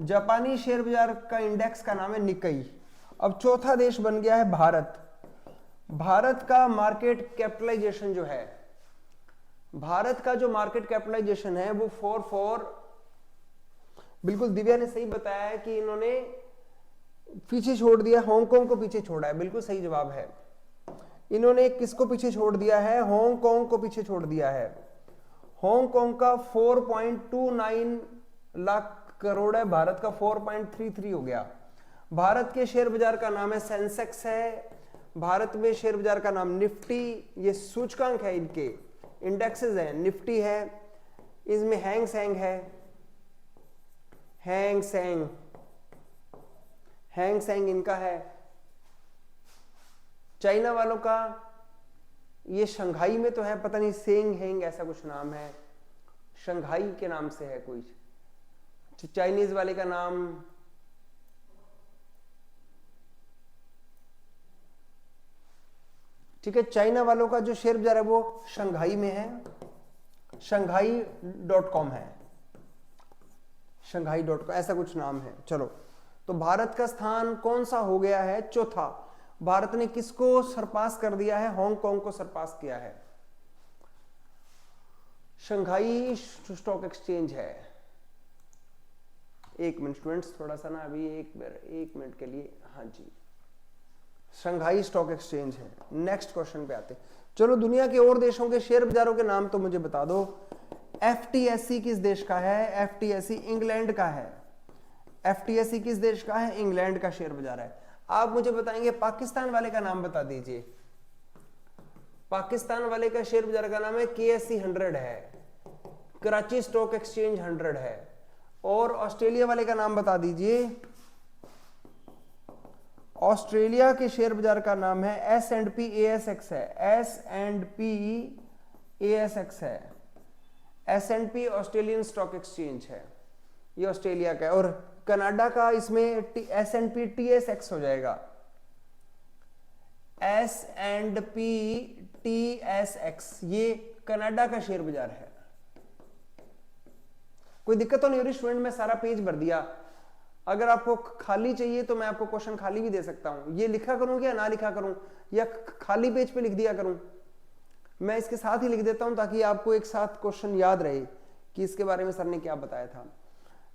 जापानी शेयर बाजार का इंडेक्स का नाम है निक्केई। अब चौथा देश बन गया है भारत। भारत का मार्केट कैपिटलाइजेशन जो है, भारत का जो मार्केट कैपिटलाइजेशन है वो 4 बिल्कुल दिव्या ने सही बताया है कि इन्होंने पीछे छोड़ दिया, हांगकांग को पीछे छोड़ा है। बिल्कुल सही जवाब है। इन्होंने किसको पीछे छोड़ दिया है? हांगकांग को पीछे छोड़ दिया है। हांगकांग का 4.29 लाख करोड़ है, भारत का 4.33 हो गया। भारत के शेयर बाजार का नाम है सेंसेक्स है, भारत में शेयर बाजार का नाम निफ्टी, ये सूचकांक है, इनके इंडेक्सेस हैं। निफ्टी है, इसमें हैंग सेंग है, हैंग सेंग इनका है। चाइना वालों का ये शंघाई में तो है, पता नहीं सेंग हैंग ऐसा कुछ नाम है, शंघाई के नाम से है कोई। चाइनीज वाले का नाम ठीक है, चाइना वालों का जो शेयर बाजार है वो शंघाई में है, shanghai.com है, shanghai.com ऐसा कुछ नाम है। चलो, तो भारत का स्थान कौन सा हो गया है? चौथा। भारत ने किसको सरपास कर दिया है? हांगकांग को सरपास किया है। शंघाई स्टॉक एक्सचेंज है। एक मिनट स्टूडेंट्स, थोड़ा सा ना अभी एक मिनट के लिए, हाँ जी, शंघाई स्टॉक एक्सचेंज है। नेक्स्ट क्वेश्चन पे आते हैं। चलो, दुनिया के और देशों के शेयर बाजारों के नाम तो मुझे बता दो। एफटीएससी किस देश का है? एफटीएससी इंग्लैंड का है। एफटीएससी किस देश का है? इंग्लैंड का शेयर बाजार है। आप मुझे बताएंगे पाकिस्तान वाले का नाम बता दीजिए। पाकिस्तान वाले का शेयर बाजार का नाम है केएससी 100 है, कराची स्टॉक एक्सचेंज 100 है। और ऑस्ट्रेलिया वाले का नाम बता दीजिए। ऑस्ट्रेलिया के शेयर बाजार का नाम है S&P ASX है, S&P ASX है, S&P ऑस्ट्रेलियन स्टॉक एक्सचेंज है, ये ऑस्ट्रेलिया का है। और कनाडा का इसमें S&P TSX हो जाएगा, S&P TSX, ये कनाडा का शेयर बाजार है। कोई दिक्कत तो नहीं हो रही स्टूडेंट? मैं सारा पेज भर दिया। अगर आपको खाली चाहिए तो मैं आपको क्वेश्चन खाली भी दे सकता हूं। ये लिखा करूं या ना लिखा करूं, या खाली पेज पे लिख दिया करूं? मैं इसके साथ ही लिख देता हूं ताकि आपको एक साथ क्वेश्चन याद रहे कि इसके बारे में सर ने क्या बताया था।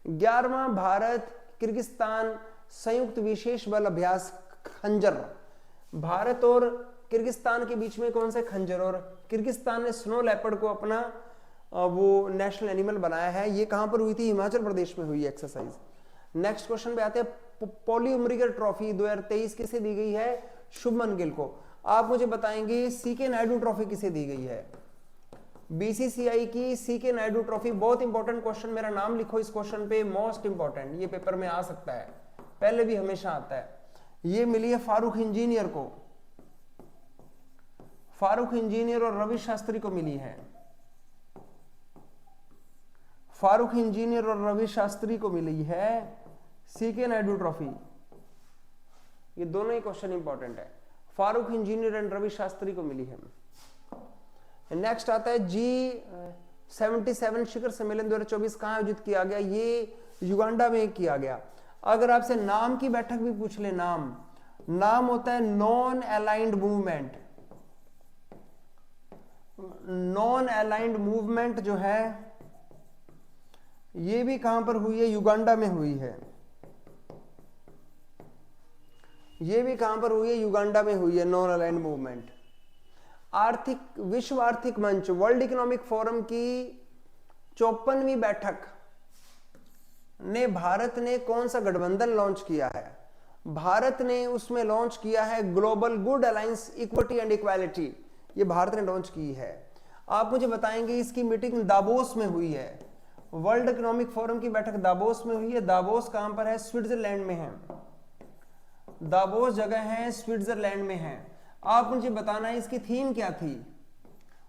11वां भारत किर्गिस्तान संयुक्त विशेष बल अभ्यास खंजर। भारत और किर्गिस्तान के बीच में कौन से खंजर? और किर्गिस्तान ने स्नो लेपर्ड को अपना वो नेशनल एनिमल बनाया है। ये कहां पर हुई थी? हिमाचल प्रदेश में हुई एक्सरसाइज। नेक्स्ट क्वेश्चन पे आते हैं। पॉली उमरिगर ट्रॉफी 2023 किसे दी गई है? शुभमन गिल को। आप मुझे बताएंगे सीके नायडू ट्रॉफी किसे दी गई है? बीसीसीआई की सीके नायडू ट्रॉफी। बहुत इंपॉर्टेंट क्वेश्चन, मेरा नाम लिखो इस क्वेश्चन पे, मोस्ट इंपॉर्टेंट, ये पेपर में आ सकता है, पहले भी हमेशा आता है। ये मिली है फारूक इंजीनियर को, फारूक इंजीनियर और रवि शास्त्री को मिली है। फारूक इंजीनियर और रवि शास्त्री को मिली है सीके नायडू ट्रॉफी। ये दोनों ही क्वेश्चन इंपॉर्टेंट है। फारूक इंजीनियर एंड रवि शास्त्री को मिली है। नेक्स्ट आता है G77 शिखर सम्मेलन 2024 कहां आयोजित किया गया? ये युगांडा में किया गया। अगर आपसे नाम की बैठक भी पूछ ले, नाम होता है non aligned movement. Non aligned movement जो है ये भी कहां पर हुई है, युगांडा में हुई है। ये भी कहां पर हुई है, युगांडा में हुई है नॉन अलाइंड मूवमेंट। विश्व आर्थिक मंच, वर्ल्ड इकोनॉमिक फोरम की 54वीं बैठक ने भारत ने कौन सा गठबंधन लॉन्च किया है? भारत ने उसमें लॉन्च किया है global good alliance equity and equality. ये भारत ने लॉन्च की है। आप मुझे बताएंगे इसकी मीटिंग दावोस में हुई है। वर्ल्ड इकोनॉमिक फोरम की बैठक दावोस में हुई है। दावोस कहां पर है? स्विट्जरलैंड में है। दावोस जगह है, स्विट्जरलैंड में है। आप मुझे बताना है इसकी थीम क्या थी?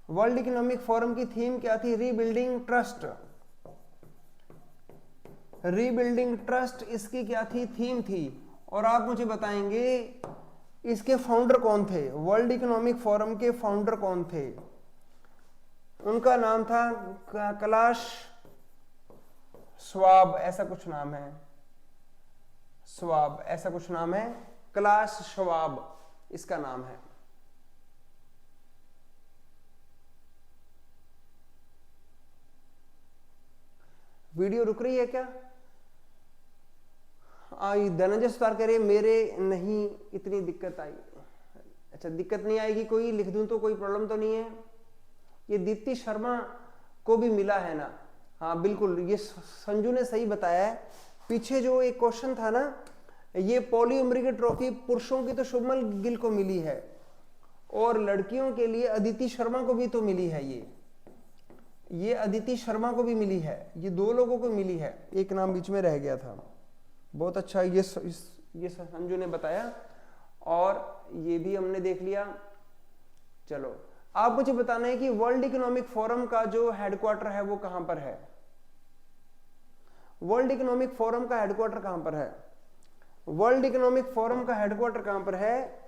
वर्ल्ड इकोनॉमिक फोरम की थीम क्या थी? Rebuilding trust. रीबिल्डिंग ट्रस्ट इसकी क्या थी? थीम थी। और आप मुझे बताएंगे इसके फाउंडर कौन थे? वर्ल्ड इकोनॉमिक फोरम के फाउंडर कौन थे? उनका नाम था क्लास श्वाब, ऐसा कुछ नाम है। श्वाब ऐसा कुछ नाम है, क्लास श्वाब इसका नाम है। वीडियो रुक रही है क्या? धनंजय सुतार कह रहे मेरे नहीं इतनी दिक्कत आई। अच्छा, दिक्कत नहीं आएगी, कोई लिख दूं तो कोई प्रॉब्लम तो नहीं है। ये दीप्ति शर्मा को भी मिला है ना? हाँ बिल्कुल, ये संजू ने सही बताया है। पीछे जो एक क्वेश्चन था ना, ये पॉली उमरी की ट्रॉफी पुरुषों की तो शुभमन गिल को मिली है और लड़कियों के लिए अदिति शर्मा को भी तो मिली है। ये अदिति शर्मा को भी मिली है। ये 2 लोगों को मिली है, एक नाम बीच में रह गया था। बहुत अच्छा, ये संजू ने बताया और ये भी हमने देख लिया। चलो, आप मुझे बताना है कि वर्ल्ड इकोनॉमिक फोरम का जो हेडक्वार्टर है वो कहां पर है? वर्ल्ड इकोनॉमिक फोरम का हेडक्वार्टर कहां पर है? वर्ल्ड इकोनॉमिक फोरम का हेडक्वार्टर कहां पर है?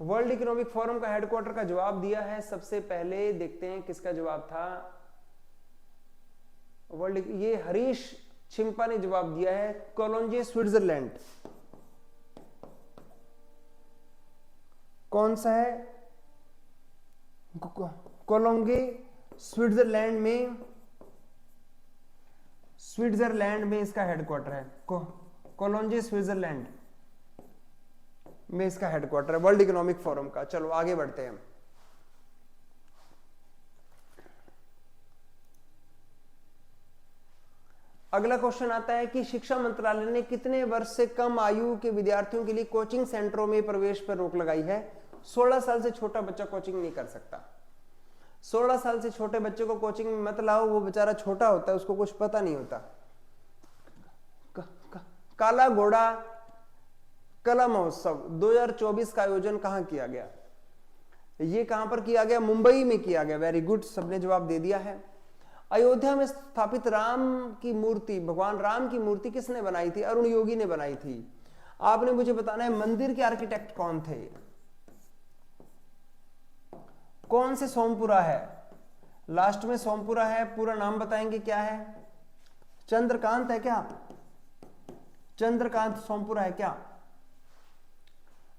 वर्ल्ड इकोनॉमिक फोरम का हेडक्वार्टर का जवाब दिया है, सबसे पहले देखते हैं किसका जवाब था। ये हरीश छिम्पा ने जवाब दिया है, कोलोंजे स्विट्जरलैंड। कौन सा है? कोलोंगे स्विट्जरलैंड में इसका हेडक्वार्टर है। कोलोंजे स्विट्जरलैंड में इसका हेडक्वार्टर है वर्ल्ड इकोनॉमिक फोरम का। चलो आगे बढ़ते हैं। अगला क्वेश्चन आता है कि शिक्षा मंत्रालय ने कितने वर्ष से कम आयु के विद्यार्थियों के लिए कोचिंग सेंटरों में प्रवेश पर रोक लगाई है? 16 साल से छोटा बच्चा कोचिंग नहीं कर सकता। 16 साल से छोटे बच्चे को कोचिंग में मत लाओ, वो बेचारा छोटा होता है, उसको कुछ पता नहीं होता। काला घोड़ा कला महोत्सव 2024 का आयोजन कहां किया गया? ये कहां पर किया गया? मुंबई में किया गया। वेरी गुड, सबने जवाब दे दिया है। अयोध्या में स्थापित राम की मूर्ति, भगवान राम की मूर्ति किसने बनाई थी? अरुण योगी ने बनाई थी। आपने मुझे बताना है मंदिर के आर्किटेक्ट कौन थे? कौन से सोमपुरा है? लास्ट में सोमपुरा है, पूरा नाम बताएंगे क्या है? चंद्रकांत है क्या? चंद्रकांत सोमपुरा है क्या?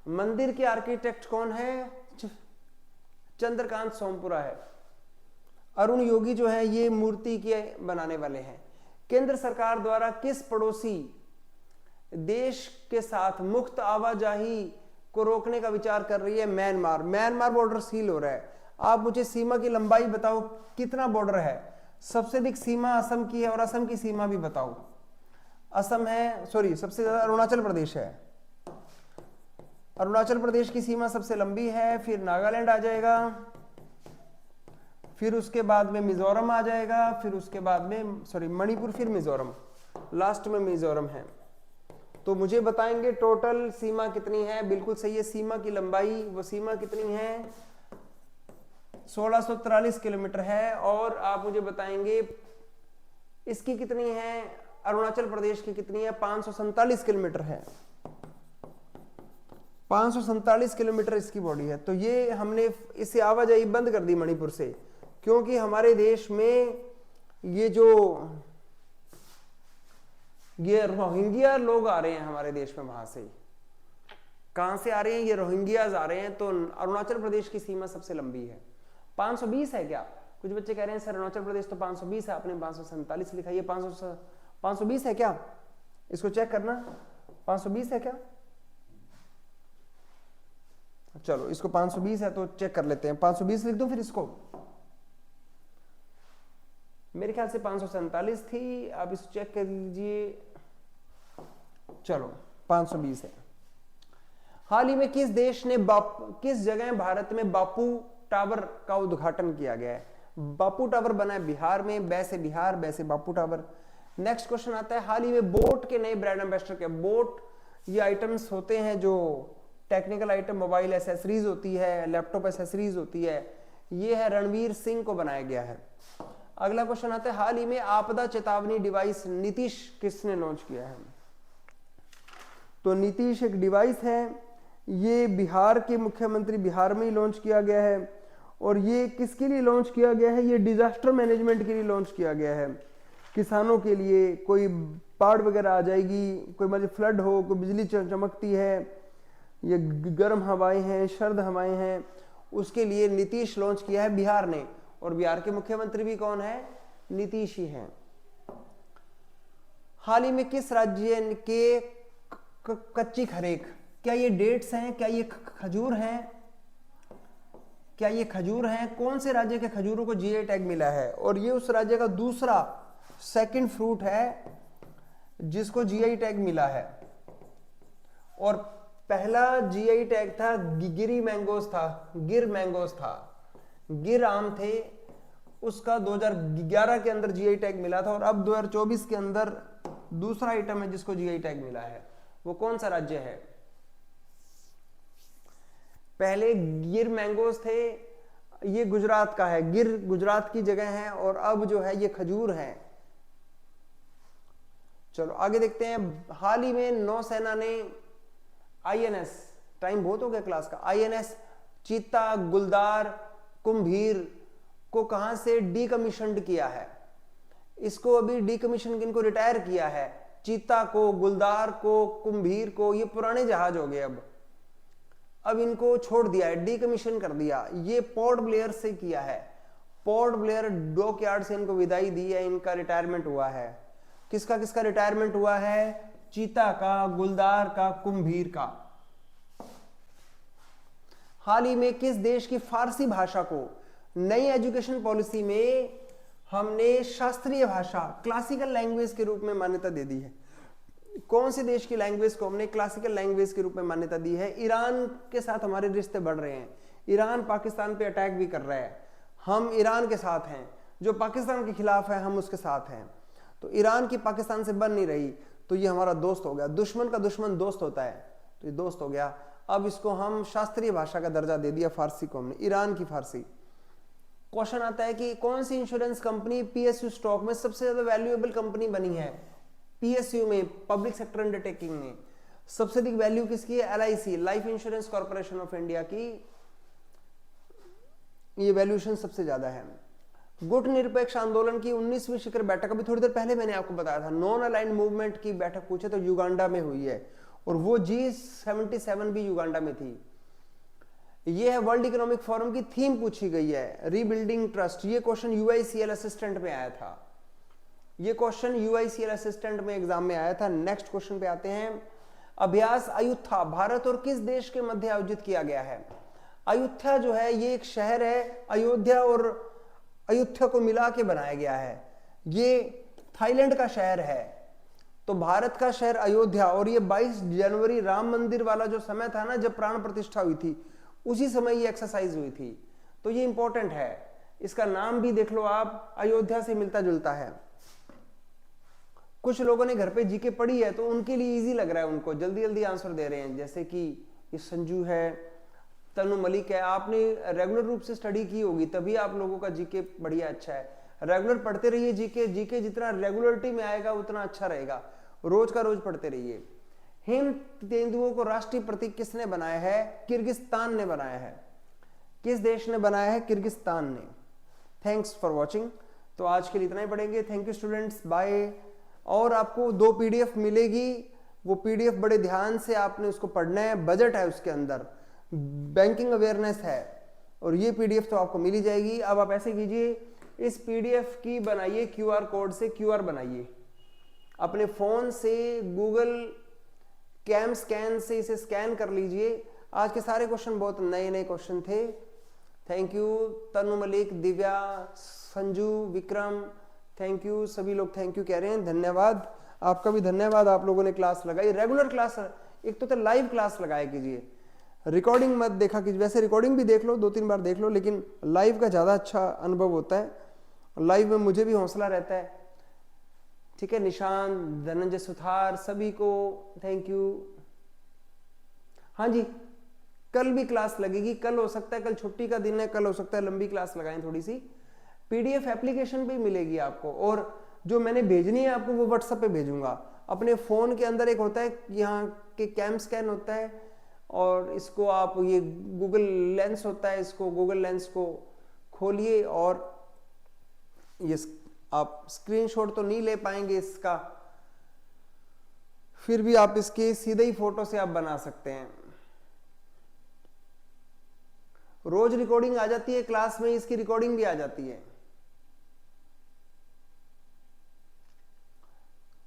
मंदिर के आर्किटेक्ट कौन है? चंद्रकांत सोमपुरा है। अरुण योगी जो है ये मूर्ति के बनाने वाले हैं। केंद्र सरकार द्वारा किस पड़ोसी देश के साथ मुक्त आवाजाही को रोकने का विचार कर रही है? म्यांमार। म्यांमार बॉर्डर सील हो रहा है। आप मुझे सीमा की लंबाई बताओ, कितना बॉर्डर है? सबसे अधिक सीमा असम की है और असम की सीमा भी बताओ। असम है, सॉरी, सबसे ज्यादा अरुणाचल प्रदेश है। अरुणाचल प्रदेश की सीमा सबसे लंबी है, फिर नागालैंड आ जाएगा, फिर उसके बाद में मिजोरम आ जाएगा, फिर उसके बाद में सॉरी मणिपुर, फिर मिजोरम, लास्ट में मिजोरम है। तो मुझे बताएंगे टोटल सीमा कितनी है? बिल्कुल सही है, सीमा की लंबाई, वो सीमा कितनी है? 1643 किलोमीटर है। और आप मुझे बताएंगे इसकी कितनी है? अरुणाचल प्रदेश की कितनी है? 547 किलोमीटर है। 547 किलोमीटर इसकी बॉडी है। तो ये हमने इससे आवाजाही बंद कर दी मणिपुर से, क्योंकि हमारे देश में ये रोहिंग्या लोग आ रहे हैं हमारे देश में वहां से। कहां से आ रहे हैं? ये रोहिंग्याज आ रहे हैं। तो अरुणाचल प्रदेश की सीमा सबसे लंबी है। 520 है क्या? कुछ बच्चे कह रहे हैं सर अरुणाचल प्रदेश तो 520 है, आपने 547 लिखा, ये 520 है क्या? इसको चेक करना, 520 है क्या? चलो इसको 520 है तो चेक कर लेते हैं। 520 लिख दूं फिर इसको? मेरे ख्याल से 547 थी, आप इसको चेक कर लीजिए। चलो 520 है। हाल ही में किस देश ने किस जगह भारत में बापू टावर का उद्घाटन किया गया है? बापू टावर बना है बिहार में, वैसे बिहार वैसे बापू टावर। नेक्स्ट क्वेश्चन आता है, हाल ही में बोट के नए ब्रांड एम्बेसडर के। बोट ये आइटम्स होते हैं जो टेक्निकल आइटम, मोबाइल एसेसरीज होती है, लैपटॉप एसेसरीज होती है, ये है रणवीर सिंह को बनाया गया है। अगला क्वेश्चन आता है, हाल ही में आपदा चेतावनी डिवाइस नीतीश किसने लॉन्च किया है? तो नीतीश एक डिवाइस है, ये बिहार के मुख्यमंत्री बिहार में ही लॉन्च किया गया है। और ये किसके लिए लॉन्च किया गया है? ये डिजास्टर मैनेजमेंट के लिए लॉन्च किया गया है। किसानों के लिए, कोई बाढ़ वगैरह आ जाएगी, कोई मतलब फ्लड हो, कोई बिजली चमकती है, ये गर्म हवाएं हैं, सर्द हवाएं हैं, उसके लिए नीतीश लॉन्च किया है बिहार ने। और बिहार के मुख्यमंत्री भी कौन है? नीतीश ही हैं। हाल ही में किस राज्य के कच्ची खरेक, क्या ये डेट्स हैं, क्या ये खजूर हैं, क्या ये खजूर हैं? कौन से राज्य के खजूरों को जीआई टैग मिला है? और ये उस राज्य का दूसरा सेकंड फ्रूट है जिसको जीआई टैग मिला है। और पहला जीआई टैग था गिरी मैंगोज था, गिर मैंगोज था, गिर आम थे, उसका 2011 के अंदर जीआई टैग मिला था। और अब 2024 के अंदर दूसरा आइटम है जिसको जीआई टैग मिला है। वो कौन सा राज्य है? पहले गिर मैंगोज थे, ये गुजरात का है, गिर गुजरात की जगह है, और अब जो है ये खजूर है। चलो आगे देखते हैं। हाल ही में नौसेना ने आईएनएस, टाइम बहुत हो गया क्लास का, आईएनएस चीता, गुलदार, कुंभीर को कहां से डीकमीशन्ड किया है? इसको अभी डीकमीशन, इनको रिटायर किया है। चीता को, गुलदार को, कुंभीर को, ये पुराने जहाज हो गए, अब इनको छोड़ दिया है, डीकमीशन कर दिया। ये पोर्ट ब्लेयर से किया है, पोर्ट ब्लेयर डॉकयार्ड से इनको विदाई दी है, इनका रिटायरमेंट हुआ है। किसका किसका रिटायरमेंट हुआ है? चीता का, गुलदार का, कुंभीर का। हाल ही में किस देश की फारसी भाषा को नई एजुकेशन पॉलिसी में हमने शास्त्रीय भाषा, क्लासिकल लैंग्वेज के रूप में मान्यता दे दी है? कौन से देश की लैंग्वेज को हमने क्लासिकल लैंग्वेज के रूप में मान्यता दी है? ईरान के साथ हमारे रिश्ते बढ़ रहे हैं, ईरान पाकिस्तान पे अटैक भी कर रहा है, हम ईरान के साथ हैं, जो पाकिस्तान के खिलाफ है हम उसके साथ हैं। तो ईरान की पाकिस्तान से बन नहीं रही, तो ये हमारा दोस्त हो गया। दुश्मन का दुश्मन दोस्त होता है, तो ये दोस्त हो गया। अब इसको हम शास्त्रीय भाषा का दर्जा दे दिया फारसी को हमने, ईरान की फारसी। क्वेश्चन आता है कि कौन सी इंश्योरेंस कंपनी पीएसयू स्टॉक में सबसे ज्यादा वैल्यूएबल कंपनी बनी है? पीएसयू में, पब्लिक सेक्टर अंडरटेकिंग में सबसे अधिक वैल्यू किसकी है? LIC, life insurance corporation of India की, ये वैल्यूएशन सबसे ज्यादा है। गुट निरपेक्ष आंदोलन की 19वीं शिखर बैठक, अभी थोड़ी देर पहले मैंने आपको बताया था, नॉन अलाइंड मूवमेंट की बैठक पूछे तो युगांडा में हुई है, और वो G77 भी युगांडा में थी। ये है वर्ल्ड इकोनॉमिक फोरम की थीम पूछी गई है, रीबिल्डिंग ट्रस्ट। ये क्वेश्चन यूआईसीएल असिस्टेंट में आया था, ये क्वेश्चन यूआईसीएल असिस्टेंट में एग्जाम में आया था। नेक्स्ट क्वेश्चन पे आते हैं। अभ्यास अयोध्या भारत और किस देश के मध्य आयोजित किया गया है? अयोध्या जो है ये एक शहर है, अयोध्या और अयोध्या को मिला के बनाया गया है, ये थाईलैंड का शहर है। तो भारत का शहर अयोध्या, और ये 22 जनवरी राम मंदिर वाला जो समय था ना, जब प्राण प्रतिष्ठा हुई थी, उसी समय ये एक्सरसाइज हुई थी। तो ये इंपॉर्टेंट है, इसका नाम भी देख लो आप, अयोध्या से मिलता जुलता है। कुछ लोगों ने घर पे जीके पढ़ी है तो उनके लिए इजी लग रहा है, उनको जल्दी जल्दी आंसर दे रहे हैं। जैसे कि ये संजू है, तनु मलिक है, आपने रेगुलर रूप से स्टडी की होगी तभी आप लोगों का जीके बढ़िया अच्छा है। रेगुलर पढ़ते रहिए जीके, जीके जितना रेगुलरिटी में आएगा उतना अच्छा रहेगा, रोज का रोज पढ़ते रहिए। हिम तेंदुओं को राष्ट्रीय प्रतीक किसने बनाया है? किर्गिस्तान ने बनाया है। किस देश ने बनाया है? किर्गिस्तान ने। Thanks for watching. तो आज के लिए इतना ही पढ़ेंगे। Thank you students, bye. और आपको 2 PDF मिलेगी वो पीडीएफ बड़े ध्यान से आपने उसको पढ़ना है, बजट है उसके अंदर, बैंकिंग अवेयरनेस है, और ये पीडीएफ तो आपको मिल ही जाएगी। अब आप ऐसे कीजिए, इस पीडीएफ की बनाइए क्यूआर कोड से, क्यूआर बनाइए अपने फोन से, गूगल कैम स्कैन से इसे स्कैन कर लीजिए। आज के सारे क्वेश्चन बहुत नए नए क्वेश्चन थे। Thank you Tanu Malik, Divya, Sanju, Vikram, thank you, सभी लोग थैंक यू कह रहे हैं, धन्यवाद। आपका भी धन्यवाद, आप लोगों ने क्लास लगाई, रेगुलर क्लास, एक तो लाइव क्लास लगाया कीजिए, रिकॉर्डिंग मत देखा कीजिए। वैसे रिकॉर्डिंग भी देख लो, 2-3 बार देख लो, लेकिन लाइव का ज़्यादा अच्छा अनुभव होता है, लाइव में मुझे भी हौसला रहता है। ठीक है, निशान, धनंजय सुथार, सभी को थैंक यू। हाँ जी, कल भी क्लास लगेगी, कल हो सकता है, कल छुट्टी का दिन है, कल हो सकता है लंबी क्लास लगाएं थोड़ी सी। पीडीएफ एप्लीकेशन भी मिलेगी आपको, और जो मैंने भेजनी है आपको वो व्हाट्सएप पे भेजूंगा। अपने फोन के अंदर एक होता है यहाँ के कैम स्कैन होता है, और इसको आप, ये गूगल लेंस होता है, इसको गूगल लेंस को खोलिए, और ये आप स्क्रीनशॉट तो नहीं ले पाएंगे इसका, फिर भी आप इसके सीधे ही फोटो से आप बना सकते हैं। रोज रिकॉर्डिंग आ जाती है क्लास में, इसकी रिकॉर्डिंग भी आ जाती है।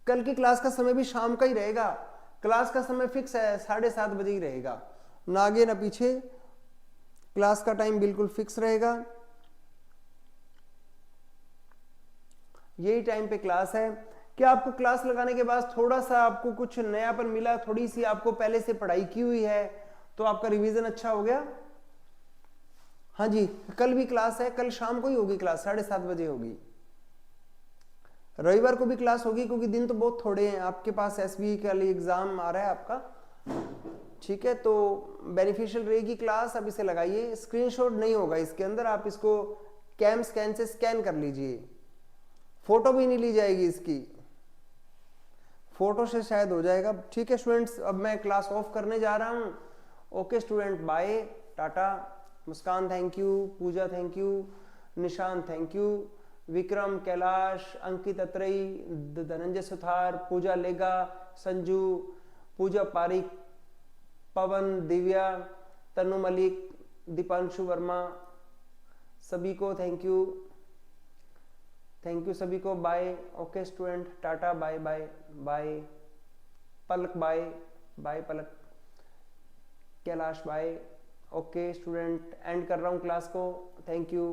कल की क्लास का समय भी शाम का ही रहेगा, क्लास का समय फिक्स है, 7:30 बजे ही रहेगा, ना आगे ना पीछे, क्लास का टाइम बिल्कुल फिक्स रहेगा, यही टाइम पे क्लास है। क्या आपको क्लास लगाने के बाद थोड़ा सा आपको कुछ नयापन मिला, थोड़ी सी आपको पहले से पढ़ाई की हुई है तो आपका रिवीजन अच्छा हो गया? हाँ जी, कल भी क्लास है, कल शाम को ही होगी क्लास, 7:30 बजे होगी। रविवार को भी क्लास होगी, क्योंकि दिन तो बहुत थोड़े हैं आपके पास, एसबीआई का एग्जाम आ रहा है आपका। ठीक है, तो बेनिफिशियल रहेगी क्लास, अब इसे लगाइए। स्क्रीनशॉट नहीं होगा इसके अंदर, आप इसको कैम स्कैन से स्कैन कर लीजिए, फोटो भी नहीं ली जाएगी इसकी, फोटो से शायद हो जाएगा। ठीक है स्टूडेंट्स, अब मैं क्लास ऑफ करने जा रहा हूं। Okay student, bye, tata. Muskan thank you, Pooja thank you, Nishan thank you, Vikram, Kailash, Ankit Atrei, Dhananjay Suthar, Pooja Lega, Sanju, पूजा पारिक, पवन, दिव्या, तनु मलिक, दीपांशु वर्मा, सभी को थैंक यू, थैंक यू सभी को, bye. Okay student, tata, bye bye bye. Palak bye bye, Palak, Kailash bye. Okay student, end कर रहा हूँ क्लास को, थैंक यू।